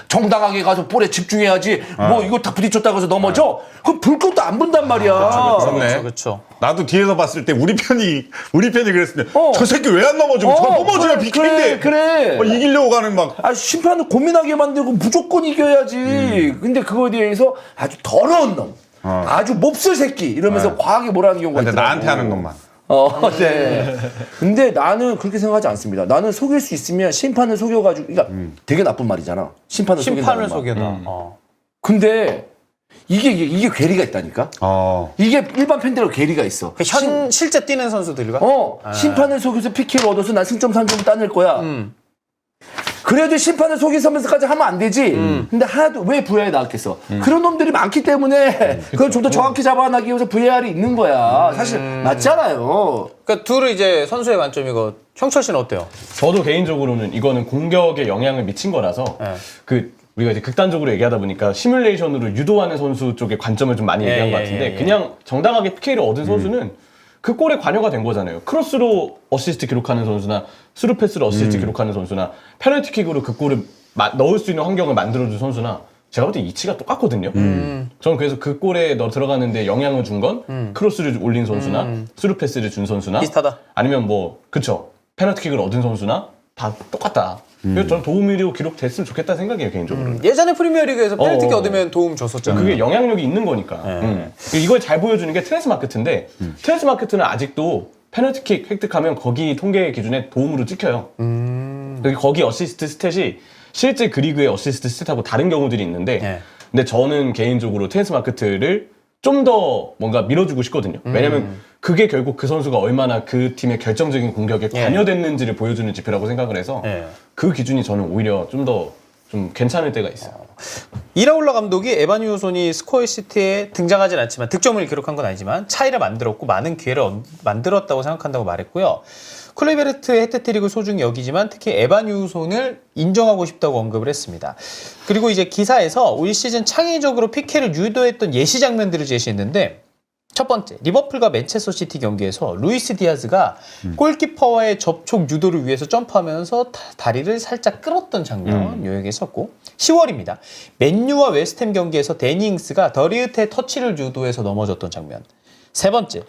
정당하게 가서 볼에 집중해야지. 뭐 이거 딱 부딪혔다고 해서 넘어져? 그럼 볼 것도 안 본단 말이야. 그렇네. 그렇죠. 나도 뒤에서 봤을 때 우리 편이 그랬을 때 저 새끼 왜 안 넘어져? 저 넘어지면 그래, 비키인데 그래. 이기려고 가는 막 아, 심판을 고민하게 만들고 무조건 이겨야지. 근데 그거에 대해서 아주 더러운 놈. 아주 몹쓸 새끼. 이러면서 과하게 뭐라는 경우가 근데 있더라고. 나한테 하는 것만. 네. 근데 나는 그렇게 생각하지 않습니다. 나는 속일 수 있으면 심판을 속여가지고, 그러니까 되게 나쁜 말이잖아. 심판을 심판을 속인다는 말. 속여놔. 근데 이게 괴리가 있다니까? 이게 일반 팬들과 괴리가 있어. 실제 뛰는 선수들과? 심판을 속여서 PK를 얻어서 난 승점 3점을 따낼 거야. 그래도 심판을 속이면서까지 하면 안 되지. 근데 하나도 왜 VAR이 나왔겠어? 그런 놈들이 많기 때문에 그걸 좀 더 정확히 잡아나기 위해서 VAR이 있는 거야. 사실 맞잖아요. 그러니까 둘은 이제 선수의 관점이고 형철 씨는 어때요? 저도 개인적으로는 이거는 공격에 영향을 미친 거라서 우리가 이제 극단적으로 얘기하다 보니까 시뮬레이션으로 유도하는 선수 쪽의 관점을 좀 많이 얘기한 것 같은데 그냥 정당하게 PK를 얻은 선수는 그 골에 관여가 된 거잖아요. 크로스로 어시스트 기록하는 선수나 스루 패스로 어시스트 기록하는 선수나 페널티킥으로 그 골을 넣을 수 있는 환경을 만들어준 선수나 제가 볼 때 이치가 똑같거든요. 저는 그래서 그 골에 들어가는데 영향을 준 건 크로스를 올린 선수나 스루 패스를 준 선수나 비슷하다. 아니면 그쵸 페널티킥을 얻은 선수나 다 똑같다. 그래서 저는 도움이로 기록됐으면 좋겠다는 생각이에요, 개인적으로. 예전에 프리미어리그에서 페널티킥 얻으면 도움 줬었잖아요. 그게 영향력이 있는 거니까. 이걸 잘 보여주는 게 트랜스마크트인데 트랜스마크트는 아직도 페널티킥 획득하면 거기 통계 기준에 도움으로 찍혀요. 거기 어시스트 스탯이 실제 그 리그의 어시스트 스탯하고 다른 경우들이 있는데 근데 저는 개인적으로 트랜스마크트를 좀 더 뭔가 밀어주고 싶거든요. 왜냐면 그게 결국 그 선수가 얼마나 그 팀의 결정적인 공격에 관여됐는지를 보여주는 지표라고 생각을 해서 그 기준이 저는 오히려 좀 더 좀 괜찮을 때가 있어요. 이라울라 감독이 에반 유손이 스코어 시트에 등장하진 않지만 득점을 기록한 건 아니지만 차이를 만들었고 많은 기회를 만들었다고 생각한다고 말했고요. 클레베르트의 해트트릭을 소중히 여기지만 특히 에반 유손을 인정하고 싶다고 언급을 했습니다. 그리고 이제 기사에서 올 시즌 창의적으로 PK를 유도했던 예시 장면들을 제시했는데 첫 번째, 리버풀과 맨체스터 시티 경기에서 루이스 디아즈가 골키퍼와의 접촉 유도를 위해서 점프하면서 다리를 살짝 끌었던 장면 요약했었고 10월입니다. 맨유와 웨스트햄 경기에서 데니 잉스가 더리우트의 터치를 유도해서 넘어졌던 장면. 세 번째,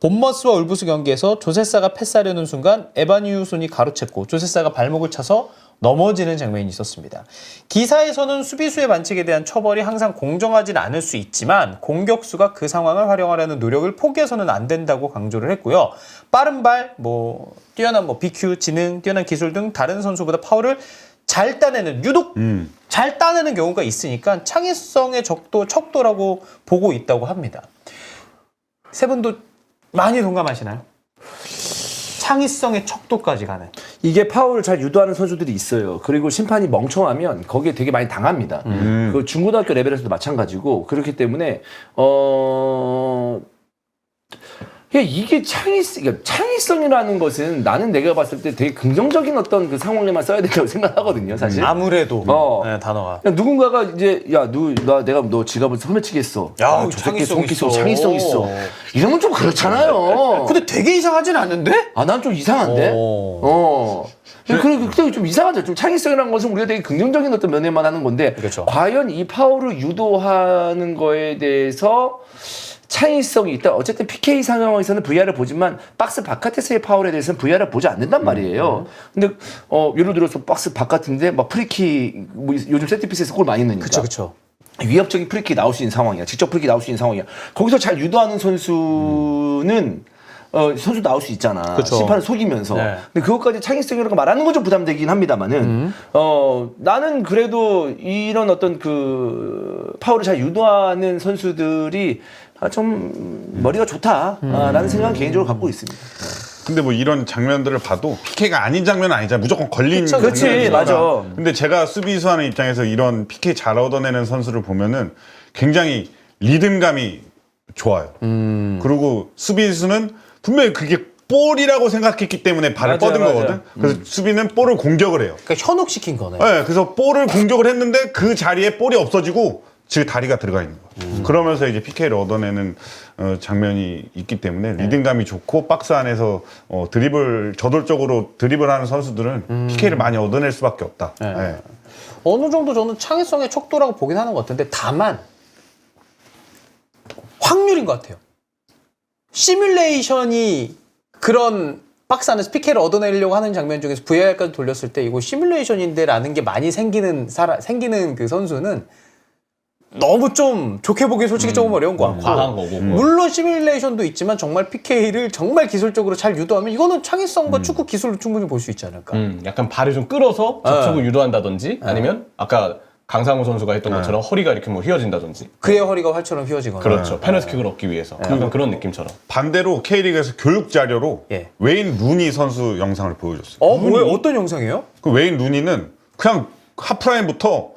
본머스와 울브스 경기에서 조세사가 패스하려는 순간 에반 유손이 가로챘고 조세사가 발목을 차서 넘어지는 장면이 있었습니다. 기사에서는 수비수의 반칙에 대한 처벌이 항상 공정하진 않을 수 있지만 공격수가 그 상황을 활용하려는 노력을 포기해서는 안 된다고 강조를 했고요. 빠른 발, 뛰어난 BQ, 지능, 뛰어난 기술 등 다른 선수보다 파울을 잘 따내는, 유독 잘 따내는 경우가 있으니까 창의성의 척도라고 보고 있다고 합니다. 세 분도 많이 동감하시나요? 창의성의 척도까지 가는. 이게 파울을 잘 유도하는 선수들이 있어요. 그리고 심판이 멍청하면 거기에 되게 많이 당합니다. 그 중고등학교 레벨에서도 마찬가지고 그렇기 때문에 이게 창의성이라는 것은 나는 내가 봤을 때 되게 긍정적인 어떤 그 상황에만 써야 된다고 생각하거든요, 사실. 아무래도 단어가. 그냥 누군가가 이제 내가 너 지갑을 소매치겠어. 야, 저 새끼 창의성 있어. 창의성 있어. 이러면 좀 그렇잖아요. 근데 되게 이상하진 않은데? 난 좀 이상한데? 그래 좀 이상하죠. 좀 창의성이라는 것은 우리가 되게 긍정적인 어떤 면에만 하는 건데 그렇죠. 과연 이 파울을 유도하는 거에 대해서 창의성이 있다. 어쨌든 PK 상황에서는 VR을 보지만 박스 바깥에서의 파울에 대해서는 VR을 보지 않는단 말이에요. 근데 예를 들어서 박스 바깥인데 막 프리킥 요즘 세트피스에서 골 많이 넣으니까. 그렇죠. 위협적인 프리킥이 나올 수 있는 상황이야. 직접 프리킥이 나올 수 있는 상황이야. 거기서 잘 유도하는 선수는 선수 나올 수 있잖아. 그쵸. 심판을 속이면서. 네. 근데 그것까지 창의성이라고 말하는 건 좀 부담되긴 합니다만은, 나는 그래도 이런 어떤 그 파울을 잘 유도하는 선수들이 좀 머리가 좋다라는 생각은 개인적으로 갖고 있습니다. 근데 이런 장면들을 봐도 PK가 아닌 장면은 아니잖아. 무조건 걸린 그치, 장면이니까. 맞아. 근데 제가 수비수하는 입장에서 이런 PK 잘 얻어내는 선수를 보면은 굉장히 리듬감이 좋아요. 그리고 수비수는 분명히 그게 볼이라고 생각했기 때문에 발을 맞아요, 뻗은 맞아요. 거거든. 그래서 수비는 볼을 공격을 해요. 그러니까 현혹시킨 거네. 네, 그래서 볼을 공격을 했는데 그 자리에 볼이 없어지고 즉 다리가 들어가 있는 거예요. 그러면서 이제 PK를 얻어내는 장면이 있기 때문에 리듬감이 좋고 박스 안에서 드리블 저돌적으로 드리블하는 선수들은 PK를 많이 얻어낼 수밖에 없다. 네. 네. 어느 정도 저는 창의성의 척도라고 보긴 하는 것 같은데 다만 확률인 것 같아요. 시뮬레이션이 그런 박스 안에서 PK를 얻어내려고 하는 장면 중에서 VAR까지 돌렸을 때 이거 시뮬레이션인데라는 게 많이 생기는 그 선수는 너무 좀 좋게 보기 솔직히 조금 어려운 것 같고 과한 거고. 물론 시뮬레이션도 있지만 정말 PK를 정말 기술적으로 잘 유도하면 이거는 창의성과 축구 기술로 충분히 볼 수 있지 않을까. 약간 발을 좀 끌어서 접촉을 유도한다든지 아니면 아까 강상우 선수가 했던 것처럼 허리가 이렇게 뭐 휘어진다든지. 그의 허리가 활처럼 휘어지거나. 그렇죠. 페널티킥을 얻기 위해서. 약간 그런 느낌처럼. 반대로 K리그에서 교육 자료로 예. 웨인 루니 선수 영상을 보여줬어요. 뭐예요? 어떤 영상이에요? 그 웨인 루니는 그냥 하프라인부터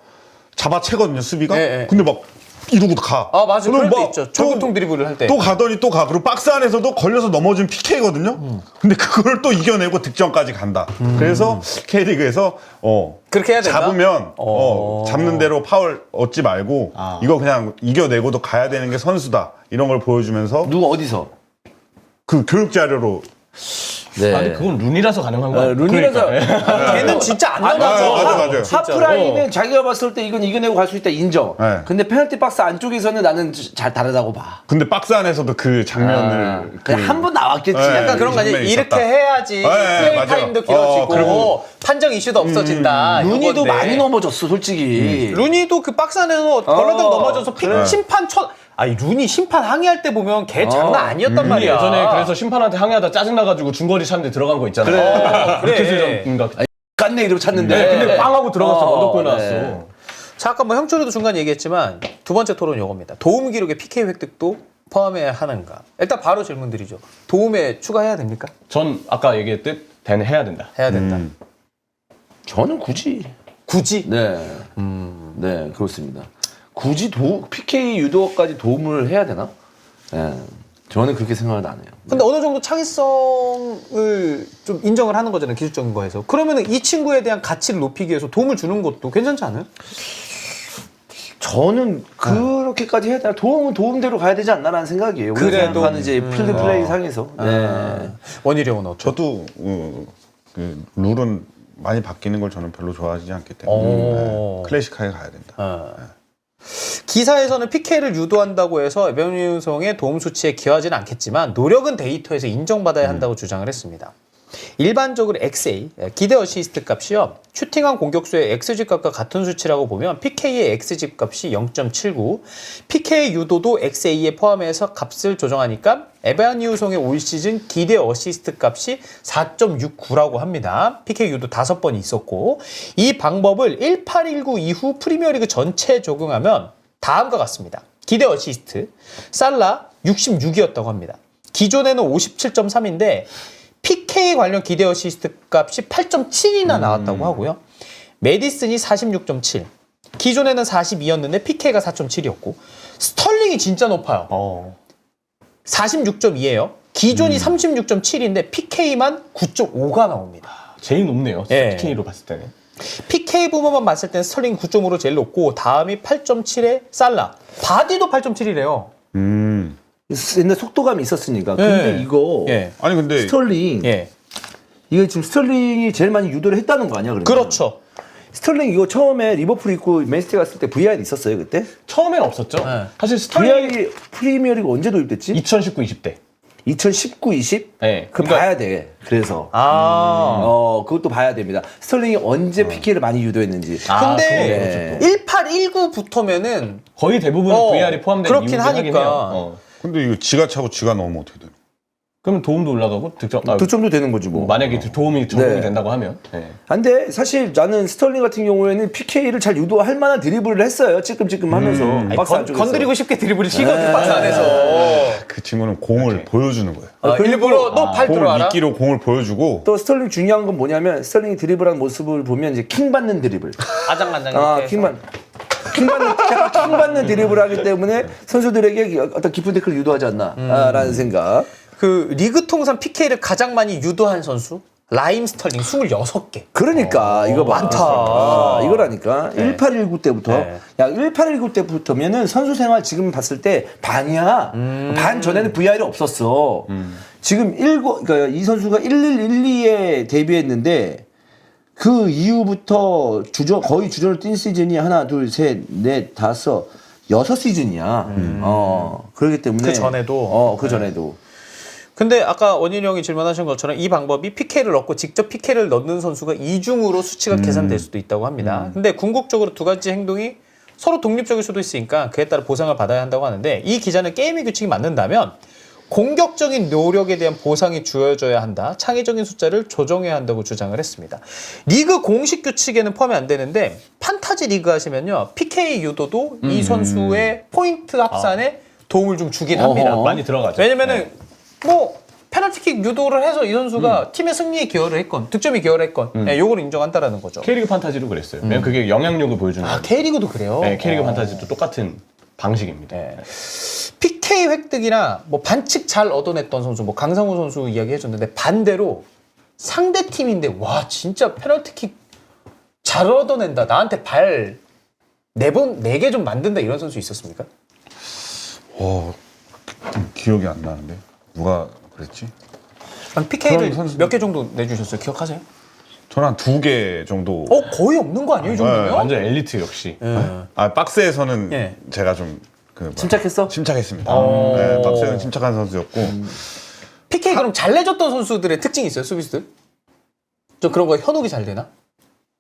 잡아채거든요, 수비가. 예, 예. 근데 막 이러고 가. 아 맞아. 그럼 그럴 때 막 있죠. 절구통 드리블을 할 때. 또 가더니 또 가. 그리고 박스 안에서도 걸려서 넘어진 PK거든요. 근데 그걸 또 이겨내고 득점까지 간다. 그래서 K리그에서 그렇게 해야 된다? 잡으면 잡는 대로 파울 얻지 말고 이거 그냥 이겨내고도 가야 되는 게 선수다. 이런 걸 보여주면서 누가 어디서? 그 교육 자료로 네. 아, 근데 그건 룬이라서 가능한 거야. 룬이라서 걔는 진짜 안 아니, 나가죠. 맞아. 하프라인은 자기가 봤을 때 이건 이겨내고 갈 수 있다 인정. 네. 근데 페널티 박스 안쪽에서는 나는 잘 다르다고 봐. 근데 박스 안에서도 그 장면을 그냥 한 번 나왔겠지. 네. 약간 그런 거 아니에요? 장면이 이렇게 있었다. 해야지 플레이 맞아. 타임도 길어지고 그리고 판정 이슈도 없어진다. 루니도 요건데. 많이 넘어졌어 솔직히. 루니도 그 박스 안에서 걸러다가 넘어져서 심판 아니 루니 심판 항의할 때 보면 걔 장난 아니었단 룬이 말이야. 예전에 그래서 심판한테 항의하다 짜증나가지고 중거리 차는데 들어간 거 있잖아요. 그래. 루테스전인가. 깐네 이러고 찼는데. 네, 근데 빵 하고 들어갔어. 원더골 나왔어. 네. 자, 아까 뭐 형철이도 중간 얘기했지만 두 번째 토론 요겁니다. 도움 기록에 PK 획득도 포함해야 하는가? 일단 바로 질문 드리죠. 도움에 추가해야 됩니까? 전 아까 얘기했듯 해야 된다. 해야 된다. 저는 굳이. 굳이? 네. 네 그렇습니다. 굳이 PK 유도까지 도움을 해야 되나? 네. 저는 그렇게 생각을 안 해요. 근데 어느 정도 창의성을 좀 인정을 하는 거잖아요. 기술적인 거에서. 그러면은 이 친구에 대한 가치를 높이기 위해서 도움을 주는 것도 괜찮지 않아요? 저는 그렇게까지 해야 되나? 도움은 도움대로 가야 되지 않나라는 생각이에요. 우리가 그래도. 생각하는 이제 필드 플레이 상에서. 네. 원일이 형은 어떠? 저도 그 룰은 많이 바뀌는 걸 저는 별로 좋아하지 않기 때문에 오. 클래식하게 가야 된다. 기사에서는 PK를 유도한다고 해서 에베뉴송의 도움 수치에 기여하지는 않겠지만 노력은 데이터에서 인정받아야 한다고 주장을 했습니다. 일반적으로 XA, 기대 어시스트 값이요. 슈팅한 공격수의 XG 값과 같은 수치라고 보면 PK의 XG 값이 0.79, PK 유도도 XA에 포함해서 값을 조정하니까 에베뉴송의 올 시즌 기대 어시스트 값이 4.69라고 합니다. PK 유도 5번 있었고 이 방법을 1819 이후 프리미어리그 전체에 적용하면 다음과 같습니다. 기대 어시스트, 살라 66이었다고 합니다. 기존에는 57.3인데 PK 관련 기대 어시스트 값이 8.7이나 나왔다고 하고요. 메디슨이 46.7. 기존에는 42였는데 PK가 4.7이었고 스털링이 진짜 높아요. 46.2예요. 기존이 36.7인데 PK만 9.5가 나옵니다. 제일 높네요. 예. PK로 봤을 때는. PK 부분만 봤을 때는 스털링 9.5로 제일 높고 다음이 8.7의 살라. 바디도 8.7이래요. 옛날 속도감이 있었으니까. 근데 이거 아니 근데 스털링 이거 지금 스털링이 제일 많이 유도를 했다는 거 아니야? 그러면? 그렇죠. 스털링 이거 처음에 리버풀 있고 맨시티 갔을 때 VAR 있었어요 그때? 처음엔 없었죠. 네. 사실 스털링이 VAR 프리미어리그 언제 도입됐지? 2019, 20대. 2019, 20? 네. 그 그러니까 봐야 돼. 그래서 그것도 봐야 됩니다. 스털링이 언제 PK를 많이 유도했는지. 근데 그거 1819부터면은 거의 대부분 VR이 포함된 그렇긴 이유긴 하긴 하니까. 해요. 근데 이거 지가 차고 지가 넣으면 어떻게 돼요? 그러면 도움도 올라가고 득점. 득점도 되는 거지 뭐. 만약에 도움이 적용이 네. 된다고 하면. 네. 근데 사실 나는 스털링 같은 경우에는 PK를 잘 유도할 만한 드리블을 했어요. 찔끔찔끔 하면서. 아니, 박스 안쪽에서. 건드리고 싶게 드리블이 튀거든 박스 안에서. 그 친구는 공을 보여주는 거예요. 그리고 일부러 너 팔 공을 들어와라. 미끼로 공을 보여주고 또 스털링 중요한 건 뭐냐면 스털링이 드리블하는 모습을 보면 이제 킹 받는 드리블. 아장만장. 킹 받는 드리블을 하기 때문에 선수들에게 어떤 깊은 태클을 유도하지 않나라는 생각. 그 리그 통산 PK를 가장 많이 유도한 선수 라임 스털링 26개. 그러니까 이거 봐. 많다. 이거라니까. 네. 1819 때부터. 네. 야, 1819 때부터면은 선수 생활 지금 봤을 때 반이야. 반 전에는 VR이 없었어. 지금 그러니까 이 선수가 1112에 데뷔했는데 그 이후부터 거의 주전을 뛴 시즌이 하나, 둘, 셋, 넷, 다섯, 6시즌이야. 그렇기 때문에 그 전에도? 그 전에도. 근데 아까 원인이 형이 질문하신 것처럼 이 방법이 PK를 넣고 직접 PK를 넣는 선수가 이중으로 수치가 계산될 수도 있다고 합니다. 근데 궁극적으로 두 가지 행동이 서로 독립적일 수도 있으니까 그에 따라 보상을 받아야 한다고 하는데 이 기자는 게임의 규칙이 맞는다면 공격적인 노력에 대한 보상이 주어져야 한다. 창의적인 숫자를 조정해야 한다고 주장을 했습니다. 리그 공식 규칙에는 포함이 안 되는데 판타지 리그 하시면요. PK 유도도 이 선수의 포인트 합산에 도움을 좀 주긴 합니다. 많이 들어가죠. 왜냐면은 뭐 페널티킥 유도를 해서 이 선수가 팀의 승리에 기여를 했건 득점에 기여를 했건 요거를 인정한다라는 거죠. K리그 판타지도 그랬어요. 왜냐면 그게 영향력을 보여주는 아 거예요. K리그도 그래요? 네, K리그 판타지도 똑같은 방식입니다. 네. PK 획득이나 뭐 반칙 잘 얻어냈던 선수, 뭐 강상우 선수 이야기 해줬는데 반대로 상대 팀인데 와 진짜 페널티킥 잘 얻어낸다. 나한테 발 4개 좀 만든다 이런 선수 있었습니까? 좀 기억이 안 나는데 누가 그랬지? PK를 그런 선수- 몇 개 정도 내주셨어요? 기억하세요? 저는 한 2개 정도. 거의 없는 거 아니에요 이 정도면? 완전 엘리트 역시. 박스에서는 예. 제가 좀 침착했어? 침착했습니다. 네, 박스에서는 침착한 선수였고. PK 그럼 잘 내줬던 선수들의 특징이 있어요 수비수들? 저 그런 거 현혹이 잘 되나?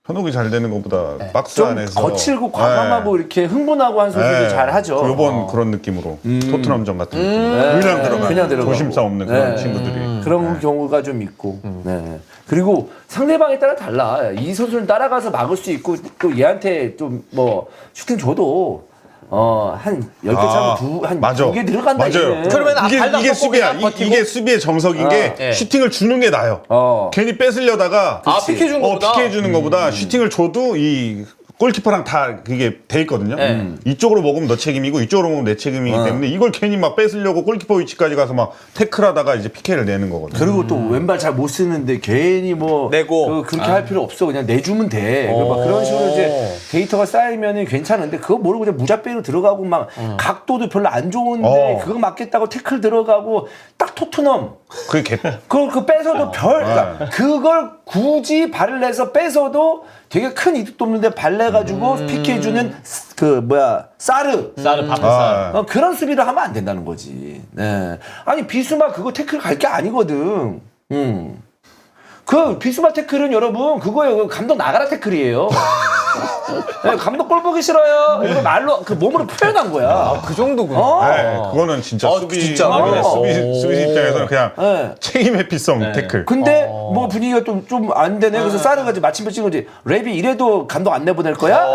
현혹이 잘 되는 것보다 박스 좀 안에서 거칠고 과감하고 이렇게 흥분하고 한 선수들 잘 하죠. 요번 그런 느낌으로 토트넘전 같은 느낌으로 그냥 들어가 조심사 없는 그런 친구들이. 그런 경우가 좀 있고. 네. 그리고 상대방에 따라 달라. 이 선수를 따라가서 막을 수 있고 또 얘한테 좀 뭐 슈팅 줘도 한 10개 차면 한 맞아. 2개 들어간다. 맞아요. 얘는. 그러면 이게 발 수비야. 그냥 버티고? 이게 수비의 정석인 게 예. 슈팅을 주는 게 나아요. 괜히 뺏으려다가 PK 주는 거보다? PK 주는 거보다 슈팅을 줘도 이 골키퍼랑 다 그게 돼 있거든요. 네. 이쪽으로 먹으면 너 책임이고 이쪽으로 먹으면 내 책임이기 때문에 이걸 괜히 막 뺏으려고 골키퍼 위치까지 가서 막 태클하다가 이제 PK를 내는 거거든요. 그리고 또 왼발 잘 못 쓰는데 괜히 뭐 내고. 그렇게 할 필요 없어. 그냥 내주면 돼. 막 그런 식으로 이제 데이터가 쌓이면은 괜찮은데 그거 모르고 그냥 무자배로 들어가고 막 각도도 별로 안 좋은데 그거 맞겠다고 태클 들어가고 딱 토트넘 그게 그걸 뺏어도 그러니까 그걸 굳이 발을 내서 뺏어도 되게 큰 이득도 없는데 발 내가지고 PK 주는 사르 사르 바페사. 그런 수비를 하면 안 된다는 거지. 네. 아니 비수마 그거 태클 갈 게 아니거든. 그 비수마 태클은 여러분 그거예요. 감독 나가라 태클이에요. 네, 감독 꼴 보기 싫어요. 이거 말로 그 몸으로 표현한 거야. 그 정도구나. 네, 그거는 진짜 수비 진짜. 수비 입장에서는 그냥 네. 책임 회피성 태클. 근데 뭐 분위기가 좀 안 되네. 그래서 싸르가 이제 마침표 찍은 거지. 랩이 이래도 감독 안 내보낼 거야?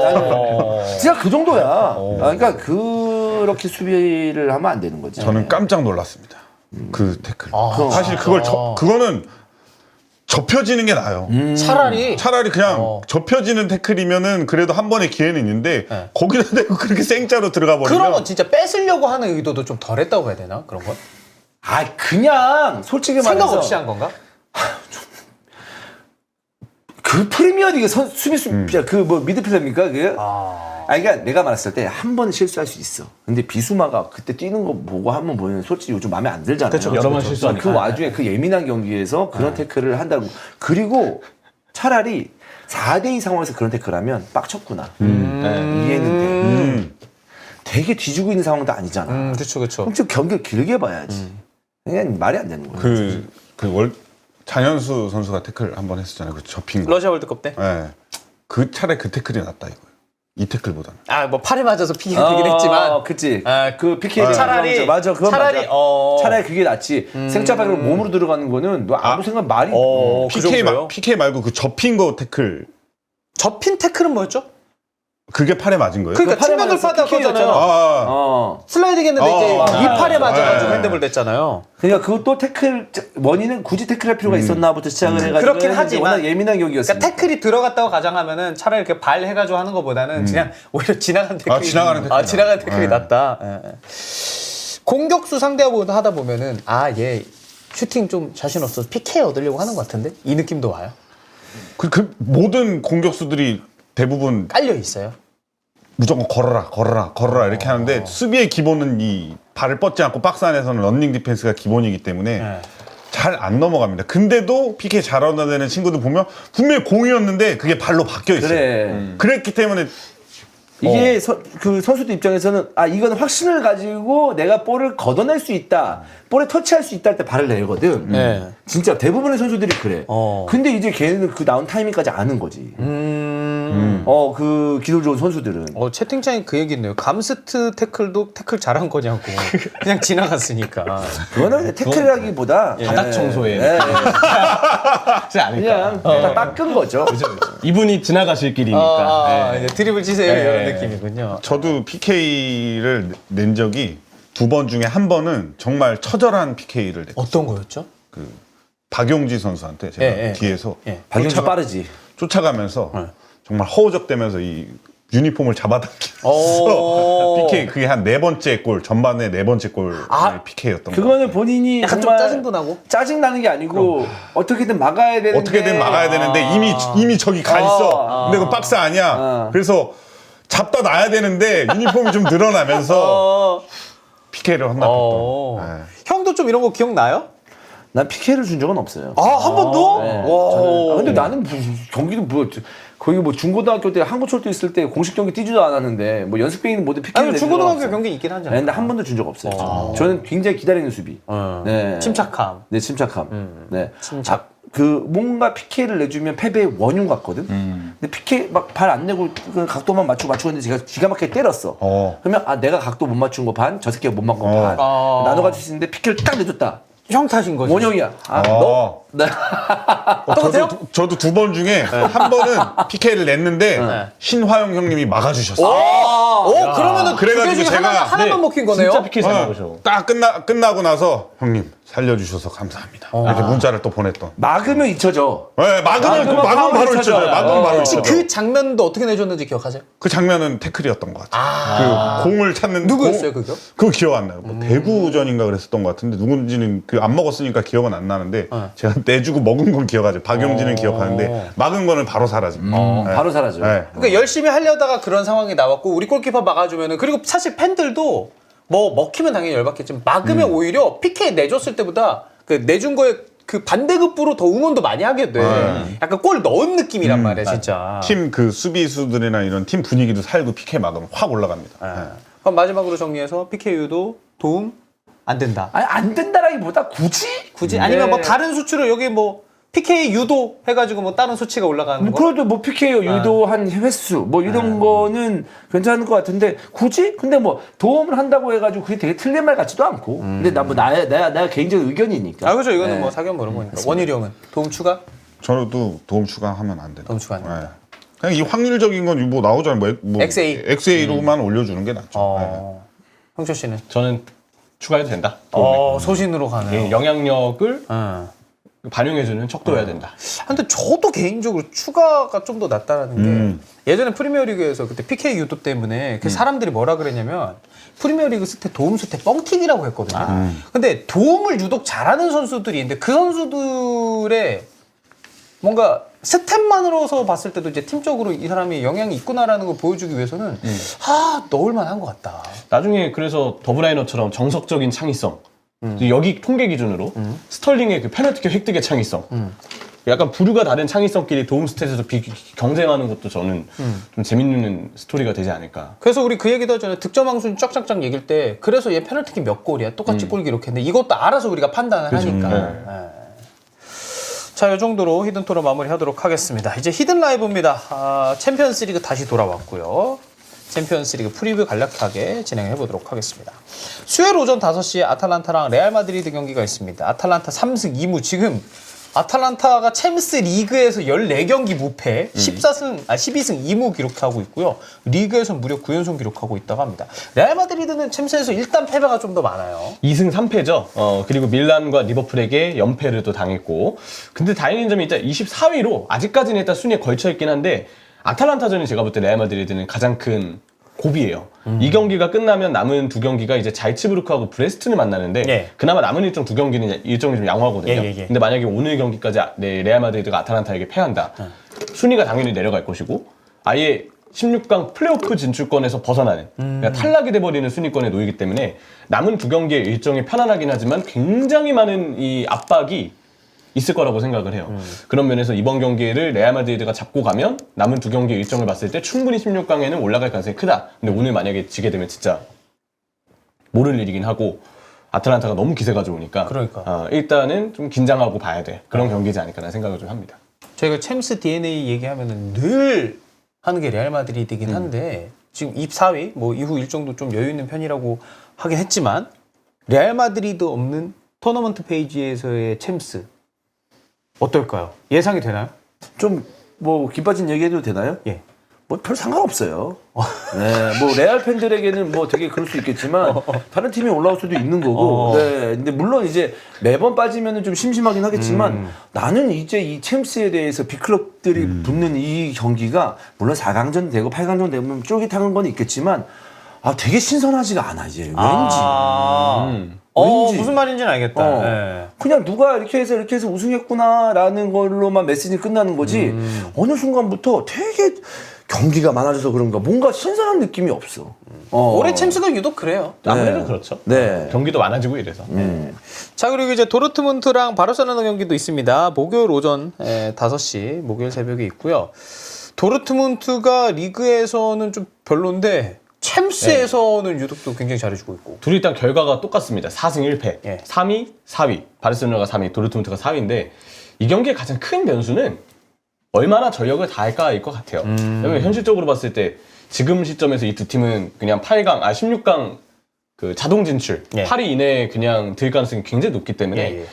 진짜 그 정도야. 그러니까 그렇게 수비를 하면 안 되는 거지. 저는 깜짝 놀랐습니다. 그 태클. 사실 그거는 접혀지는 게 나아요. 차라리 그냥 접혀지는 태클이면은 그래도 한 번의 기회는 있는데 거기다 대고 그렇게 생짜로 들어가 버리면 그런 건 진짜 뺏으려고 하는 의도도 좀 덜했다고 해야 되나 그런 건? 그냥 솔직히 말해서 생각 없이 한 건가? 그 프리미어리그 수비수 그 뭐 미드필더입니까 그게? 그러니까 내가 말했을 때 한 번 실수할 수 있어. 근데 비수마가 그때 뛰는 거 보고 한 번 보면 솔직히 요즘 마음에 안 들잖아요. 그쵸, 여러 번 실수하니까. 그 와중에 그 예민한 경기에서 그런 태클을 한다고. 그리고 차라리 4대2 상황에서 그런 태클하면 빡쳤구나. 이해는 돼. 되게 뒤지고 있는 상황도 아니잖아. 그렇죠. 그럼 좀 경기를 길게 봐야지. 그냥 말이 안 되는 거예요. 장현수 선수가 태클 한 번 했었잖아요. 그 접힌 거. 러시아 월드컵 때? 네. 그 차라리 그 태클이 낫다 이거예요. 이 태클보다는. 뭐 팔에 맞아서 PK가 되긴 했지만 그치. 아, 그 PK 차라리 맞아. 그건 차라리 맞아. 차라리 그게 낫지. 생짜발로 몸으로 들어가는 거는 너 아무 생각 말이. 그 정도요? PK 말고 그 접힌 거 태클. 접힌 태클은 뭐였죠? 그게 팔에 맞은 거예요? 그러니까 팔에 측면을 맞아서 받아 PK 거잖아요. 였잖아. 슬라이딩 했는데 이제 이 팔에 맞아가지고 네. 핸드볼 됐잖아요. 그러니까 그것도 태클 원인은 굳이 태클할 필요가 있었나부터 시작을 해가지고 그렇긴 했는데 하지만 워낙 예민한 경기였으니까. 그러니까 태클이 들어갔다고 가정하면은 차라리 이렇게 발 해가지고 하는 것보다는 그냥 오히려 지나간 태클이 지나가는 태클이 지나가는 태클이 네. 낫다. 공격수 상대하고 하다 보면은 얘 슈팅 좀 자신 없어서 PK 얻으려고 하는 것 같은데 이 느낌도 와요. 그 모든 공격수들이 대부분 깔려 있어요. 무조건 걸어라 이렇게 하는데 수비의 기본은 이 발을 뻗지 않고 박스 안에서는 런닝 디펜스가 기본이기 때문에 네. 잘 안 넘어갑니다. 근데도 PK 잘 얻어내는 친구들 보면 분명히 공이었는데 그게 발로 바뀌어 있어요. 그래. 그랬기 때문에 이게 그 선수들 입장에서는 아 이건 확신을 가지고 내가 볼을 걷어낼 수 있다, 볼에 터치할 수 있다 할 때 발을 내거든. 네. 진짜 대부분의 선수들이 그래. 어. 근데 이제 걔는 그 나온 타이밍까지 아는 거지. 그 기술 좋은 선수들은. 채팅창에 그 얘기 있네요. 감스트 태클도 태클 잘한 거냐고. 그냥 지나갔으니까. 그거는 태클이라기보다 바닥 청소에 예. 하지 않을까. 그냥 다 닦은 거죠. 이분이 지나가실 길이니까. 네. 이제 드리블 치세요 네. 이런 느낌이군요. 저도 PK를 낸 적이 2번 중에 한 번은 정말 처절한 PK를 냈어요. 어떤 거였죠? 박용지 선수한테 제가 예, 예. 뒤에서 예. 박용주 빠르지. 쫓아가면서 네. 정말 허우적대면서 이 유니폼을 잡아당기면서 오. PK 그게 한 4번째 골 전반에 4번째 골 아, PK였던 거. 그거는 본인이 약간 좀 정말 짜증도 나고. 짜증 나는 게 아니고 어떻게든 막아야 되는데 어떻게든 막아야 되는데 이미 저기 가 있어. 근데 그 박스 아니야. 그래서 잡다 놔야 되는데 유니폼이 좀 늘어나면서 PK를 헌납했던. 형도 좀 이런 거 기억나요? 난 PK를 준 적은 없어요. 한 번도? 네. 와. 근데 나는 무슨 경기도 거기 중고등학교 때 한국철도 있을 때 공식 경기 뛰지도 않았는데 뭐 연습생이는 모두 PK를 아니 중고등학교 경기 있긴 하잖아요. 근데 한 번도 준 적 없어요. 저는 굉장히 기다리는 수비. 네. 침착함. 네, 침착함. 네. 침착. 뭔가 PK를 내주면 패배의 원흉 같거든. 근데 PK 막 발 안 내고 그 각도만 맞추고 했는데 제가 기가 막히게 때렸어. 그러면 내가 각도 못 맞춘 거 반, 저 새끼가 못 맞춘 거 반. 나눠 가질 수 있는데 PK를 딱 내줬다. 형 탓인 거지. 원형이야. 너? 네. 똑같아요? 저도 2번 중에 한 번은 PK를 냈는데 신화영 형님이 막아주셨어요. 그러면은 그래가지고 두 개 중에 제가 하나만 먹힌 거네요. 진짜 PK 잘 먹으셔. 딱 끝나고 나서 형님 살려주셔서 감사합니다. 이렇게 문자를 또 보냈던. 막으면 잊혀져. 네, 막으면 바로 잊혀져요. 막으면 바로 혹시 잊혀져요. 그 장면도 어떻게 내줬는지 기억하세요? 그 장면은 태클이었던 것 같아요. 그 공을 찾는 누구였어요, 그거? 그거 기억 안 나요. 뭐 대구전인가 그랬었던 것 같은데 누군지는 안 먹었으니까 기억은 안 나는데 제가 내주고 먹은 건 기억하죠. 박용진은 기억하는데 막은 거는 바로 사라집니다. 네. 바로 사라져. 네. 그러니까 열심히 하려다가 그런 상황이 나왔고 우리 골키퍼 막아주면은 그리고 사실 팬들도 뭐 먹히면 당연히 열받겠지만 막으면 오히려 PK 내줬을 때보다 그 내준 거에 그 반대급부로 더 응원도 많이 하게 돼. 약간 골 넣은 느낌이란 말이야 진짜. 팀 그 수비수들이나 이런 팀 분위기도 살고 PK 막으면 확 올라갑니다. 네. 그럼 마지막으로 정리해서 PKU도 도움 안 된다. 아니 안 된다라기보다 굳이? 아니면 뭐 다른 수치로 여기 뭐 PK 유도 해가지고 뭐 다른 수치가 올라가는 거. 그래도 뭐 PK 유도한 횟수 뭐 이런 거는 괜찮을 것 같은데 굳이? 근데 뭐 도움을 한다고 해가지고 그게 되게 틀린 말 같지도 않고. 근데 나야 개인적인 의견이니까. 그렇죠. 이거는 네. 뭐 사견 물어보니까. 원일이 형은 도움 추가? 저도 도움 추가하면 안 된다. 도움 추가 안 된다. 네. 그냥 이 확률적인 건 뭐 나오잖아요. 뭐 XA. XA로만 올려주는 게 낫죠. 형철 씨는? 저는 추가해도 된다. 소신으로 가네요. 예, 영향력을 어. 반영해주는 척도여야 된다. 근데 저도 개인적으로 추가가 좀 더 낫다라는 게 예전에 프리미어리그에서 그때 PK 유도 때문에 그 사람들이 뭐라 그랬냐면 프리미어리그 스탯 도움 스탯 뻥튀기라고 했거든요. 근데 도움을 유독 잘하는 선수들이 있는데 그 선수들의 뭔가 스탯만으로서 봤을 때도 이제 팀적으로 이 사람이 영향이 있구나라는 걸 보여주기 위해서는 넣을 만한 것 같다. 나중에 그래서 더블라이너처럼 정석적인 창의성. 여기 통계 기준으로 스털링의 그 페널티킥 획득의 창의성. 약간 부류가 다른 창의성끼리 도움 스탯에서 경쟁하는 것도 저는 좀 재밌는 스토리가 되지 않을까. 그래서 우리 그 얘기도 하잖아요. 득점 항순 쫙쫙쫙 얘기할 때 그래서 얘 페널티킥 몇 골이야. 똑같이 골 기록했는데 이것도 알아서 우리가 판단을 하니까. 네. 자, 이 정도로 히든 토론 마무리하도록 하겠습니다. 이제 히든 라이브입니다. 챔피언스리그 다시 돌아왔고요. 챔피언스리그 프리뷰 간략하게 진행해 보도록 하겠습니다. 수요일 오전 5시에 아탈란타랑 레알 마드리드 경기가 있습니다. 아탈란타 3승 2무. 지금 아탈란타가 챔스 리그에서 14경기 무패, 12승 2무 기록하고 있고요. 리그에서 무려 9연승 기록하고 있다고 합니다. 레알 마드리드는 챔스에서 일단 패배가 좀 더 많아요. 2승 3패죠. 그리고 밀란과 리버풀에게 연패를 또 당했고. 근데 다행인 점이 일단 24위로 아직까지는 일단 순위에 걸쳐 있긴 한데 아탈란타전이 제가 볼 때 레알 마드리드는 가장 큰 고비예요. 이 경기가 끝나면 남은 두 경기가 이제 잘츠부르크하고 브레스트를 만나는데 예. 그나마 남은 일정 두 경기는 일정이 좀 양호하거든요. 예. 근데 만약에 오늘 경기까지 레알 마드리드가 아탈란타에게 패한다. 순위가 당연히 내려갈 것이고 아예 16강 플레이오프 진출권에서 벗어나는 그러니까 탈락이 돼버리는 순위권에 놓이기 때문에 남은 두 경기의 일정이 편안하긴 하지만 굉장히 많은 이 압박이 있을 거라고 생각을 해요. 그런 면에서 이번 경기를 레알 마드리드가 잡고 가면 남은 두 경기의 일정을 봤을 때 충분히 16강에는 올라갈 가능성이 크다. 근데 오늘 만약에 지게 되면 진짜 모를 일이긴 하고 아틀란타가 너무 기세가 좋으니까 그러니까. 일단은 좀 긴장하고 봐야 돼. 그런 경기지 않을까라는 생각을 좀 합니다. 저희가 챔스 DNA 얘기하면은 늘 하는 게 레알 마드리드이긴 한데 지금 24위 뭐 이후 일정도 좀 여유 있는 편이라고 하긴 했지만 레알 마드리드 없는 토너먼트 페이지에서의 챔스 어떨까요? 예상이 되나요? 좀 뭐 김빠진 얘기해도 되나요? 예. 뭐 별 상관없어요. 네, 뭐 레알 팬들에게는 뭐 되게 그럴 수 있겠지만 다른 팀이 올라올 수도 있는 거고. 네, 근데 물론 이제 매번 빠지면은 좀 심심하긴 하겠지만 나는 이제 이 챔스에 대해서 빅클럽들이 붙는 이 경기가 물론 4강전 되고 8강전 되면 쫄깃한 건 있겠지만 되게 신선하지가 않아 이제 왠지. 왠지. 무슨 말인지는 알겠다. 예. 그냥 누가 이렇게 해서 우승했구나라는 걸로만 메시지 끝나는 거지 어느 순간부터 되게 경기가 많아져서 그런가 뭔가 신선한 느낌이 없어. 올해 챔스가 유독 그래요. 아무래도 그렇죠. 네. 경기도 많아지고 이래서. 자, 그리고 이제 도르트문트랑 바르셀로나 경기도 있습니다. 목요일 오전 5시 목요일 새벽에 있고요. 도르트문트가 리그에서는 좀 별론데 챔스에서는 유독 또 굉장히 잘해주고 있고. 둘이 일단 결과가 똑같습니다. 4승 1패. 예. 3위, 4위. 바르셀로나가 3위, 도르트문트가 4위인데 이 경기의 가장 큰 변수는 얼마나 전력을 다할까일 것 같아요. 왜냐면 현실적으로 봤을 때 지금 시점에서 이 두 팀은 그냥 16강 그 자동 진출, 예. 8위 이내에 그냥 들 가능성이 굉장히 높기 때문에 예.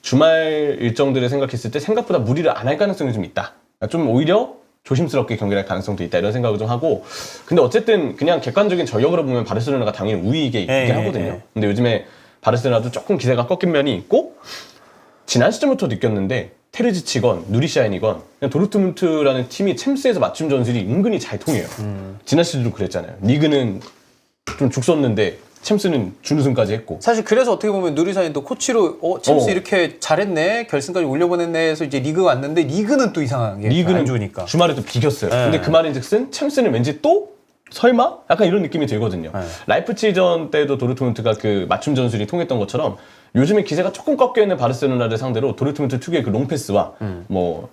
주말 일정들을 생각했을 때 생각보다 무리를 안 할 가능성이 좀 있다. 그러니까 좀 오히려 조심스럽게 경기를 할 가능성도 있다 이런 생각을 좀 하고 근데 어쨌든 그냥 객관적인 전력으로 보면 바르셀로나가 당연히 우위이게 있긴 하거든요. 근데 요즘에 바르셀로나도 조금 기세가 꺾인 면이 있고 지난 시즌부터 느꼈는데 테르지치건 누리샤인이건 그냥 도르트문트라는 팀이 챔스에서 맞춤 전술이 은근히 잘 통해요. 지난 시즌도 그랬잖아요. 리그는 좀 죽었는데 챔스는 준우승까지 했고. 사실 그래서 어떻게 보면 누리사인도 코치로 챔스 이렇게 잘했네 결승까지 올려보냈네 해서 이제 리그 왔는데 리그는 또 이상하게 리그는 안 좋으니까. 주말에 또 비겼어요. 근데 그 말인즉슨 챔스는 왠지 또 설마? 약간 이런 느낌이 들거든요. 라이프치히전 때도 도르트문트가 그 맞춤 전술이 통했던 것처럼 요즘에 기세가 조금 꺾여 있는 바르셀로나를 상대로 도르트문트 특유의 그 롱패스와 뭐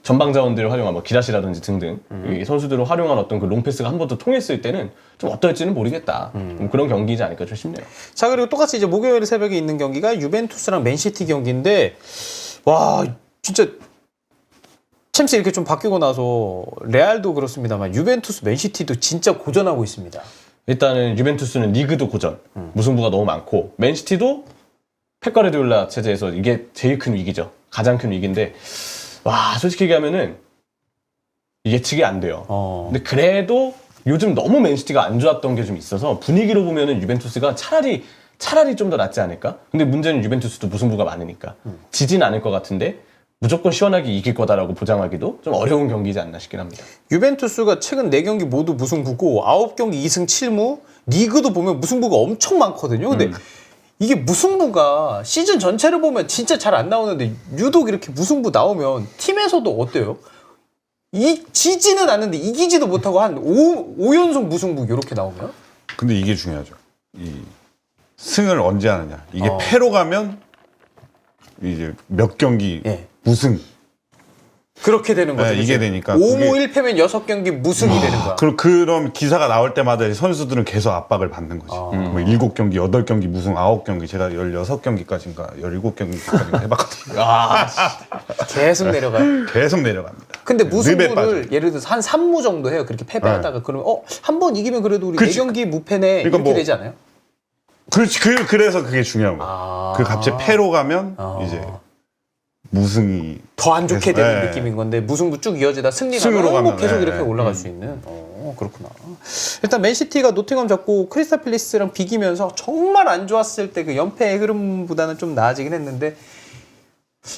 전방 자원들을 활용한 뭐 기라시라든지 등등 이 선수들을 활용한 어떤 그 롱패스가 한 번 더 통했을 때는 좀 어떨지는 모르겠다. 그런 경기이지 않을까 좀 싶네요. 자, 그리고 똑같이 이제 목요일 새벽에 있는 경기가 유벤투스랑 맨시티 경기인데 와 진짜 챔스 이렇게 좀 바뀌고 나서 레알도 그렇습니다만 유벤투스, 맨시티도 진짜 고전하고 있습니다. 일단은 유벤투스는 리그도 고전, 무승부가 너무 많고 맨시티도 펩 가르디올라 체제에서 이게 제일 큰 위기죠. 가장 큰 위기인데 와 솔직히 얘기하면은 예측이 안 돼요. 근데 그래도 요즘 너무 맨시티가 안 좋았던 게 좀 있어서 분위기로 보면은 유벤투스가 차라리 좀 더 낫지 않을까? 근데 문제는 유벤투스도 무승부가 많으니까 지진 않을 것 같은데 무조건 시원하게 이길 거다라고 보장하기도 좀 어려운 경기이지 않나 싶긴 합니다. 유벤투스가 최근 4경기 모두 무승부고 9경기 2승 7무 리그도 보면 무승부가 엄청 많거든요. 근데 이게 무승부가 시즌 전체를 보면 진짜 잘 안 나오는데 유독 이렇게 무승부 나오면 팀에서도 어때요? 지지는 않는데 이기지도 못하고 한 5연속 무승부 이렇게 나오면? 근데 이게 중요하죠. 이 승을 언제 하느냐. 이게 패로 가면 이제 몇 경기 예. 무승. 그렇게 되는 거죠. 네, 이게 되니까 5무 그게- 1패면 6경기 무승이 되는 거야. 그런 기사가 나올 때마다 선수들은 계속 압박을 받는 거지. 뭐 7경기, 8경기 무승, 9경기. 제가 16경기까지인가 17경기까지 해봤거든요. 계속 내려가요. 계속 내려갑니다. 근데 늪에 무승부를 빠져. 예를 들어서 한 3무 정도 해요. 그렇게 패배하다가 그러면 한 번 이기면 그래도 우리 그치. 4경기 무패네 그러니까 이렇게 뭐- 되지 않아요? 그렇지. 그래서 그게 중요한 거예요. 그 갑자기 패로 가면 이제 무승이 더 안 좋게 그래서, 되는 네. 느낌인 건데 무승부 쭉 이어지다 승리가 승으로 뭐 가면, 계속 네. 이렇게 올라갈 수 있는. 그렇구나. 일단 맨시티가 노팅엄 잡고 크리스탈 팰리스랑 비기면서 정말 안 좋았을 때 그 연패의 흐름보다는 좀 나아지긴 했는데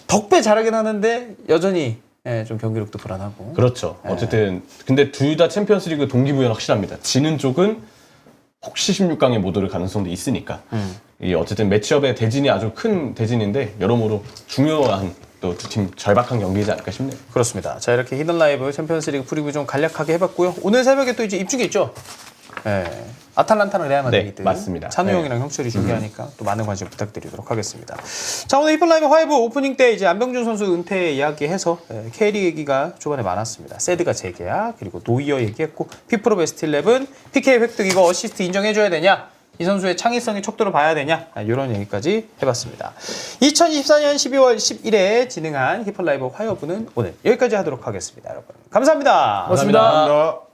덕배 잘하긴 하는데 여전히 좀 경기력도 불안하고. 그렇죠. 어쨌든 근데 둘 다 챔피언스리그 동기부여는 확실합니다. 지는 쪽은 혹시 16강에 못 오를 가능성도 있으니까. 이 어쨌든 매치업의 대진이 아주 큰 대진인데 여러모로 중요한 또 두 팀 절박한 경기이지 않을까 싶네요. 그렇습니다. 자, 이렇게 히든 라이브 챔피언스리그 프리뷰 좀 간략하게 해봤고요. 오늘 새벽에 또 이제 입중계 있죠? 아탈란타랑 레알 마드리드. 네, 맞습니다. 찬우 형이랑 형철이 중계하니까 또 많은 관심 부탁드리도록 하겠습니다. 자, 오늘 히든 라이브 화이브 오프닝 때 이제 안병준 선수 은퇴 이야기해서 K리그 얘기가 초반에 많았습니다. 세드가 재계약, 그리고 노이어 얘기했고, 피프로 베스트 11, PK 획득 이거 어시스트 인정해줘야 되냐? 이 선수의 창의성의 척도를 봐야 되냐? 이런 얘기까지 해봤습니다. 2024년 12월 10일에 진행한 히퍼라이브 화이어부는 오늘 여기까지 하도록 하겠습니다. 여러분 감사합니다. 고맙습니다. 감사합니다.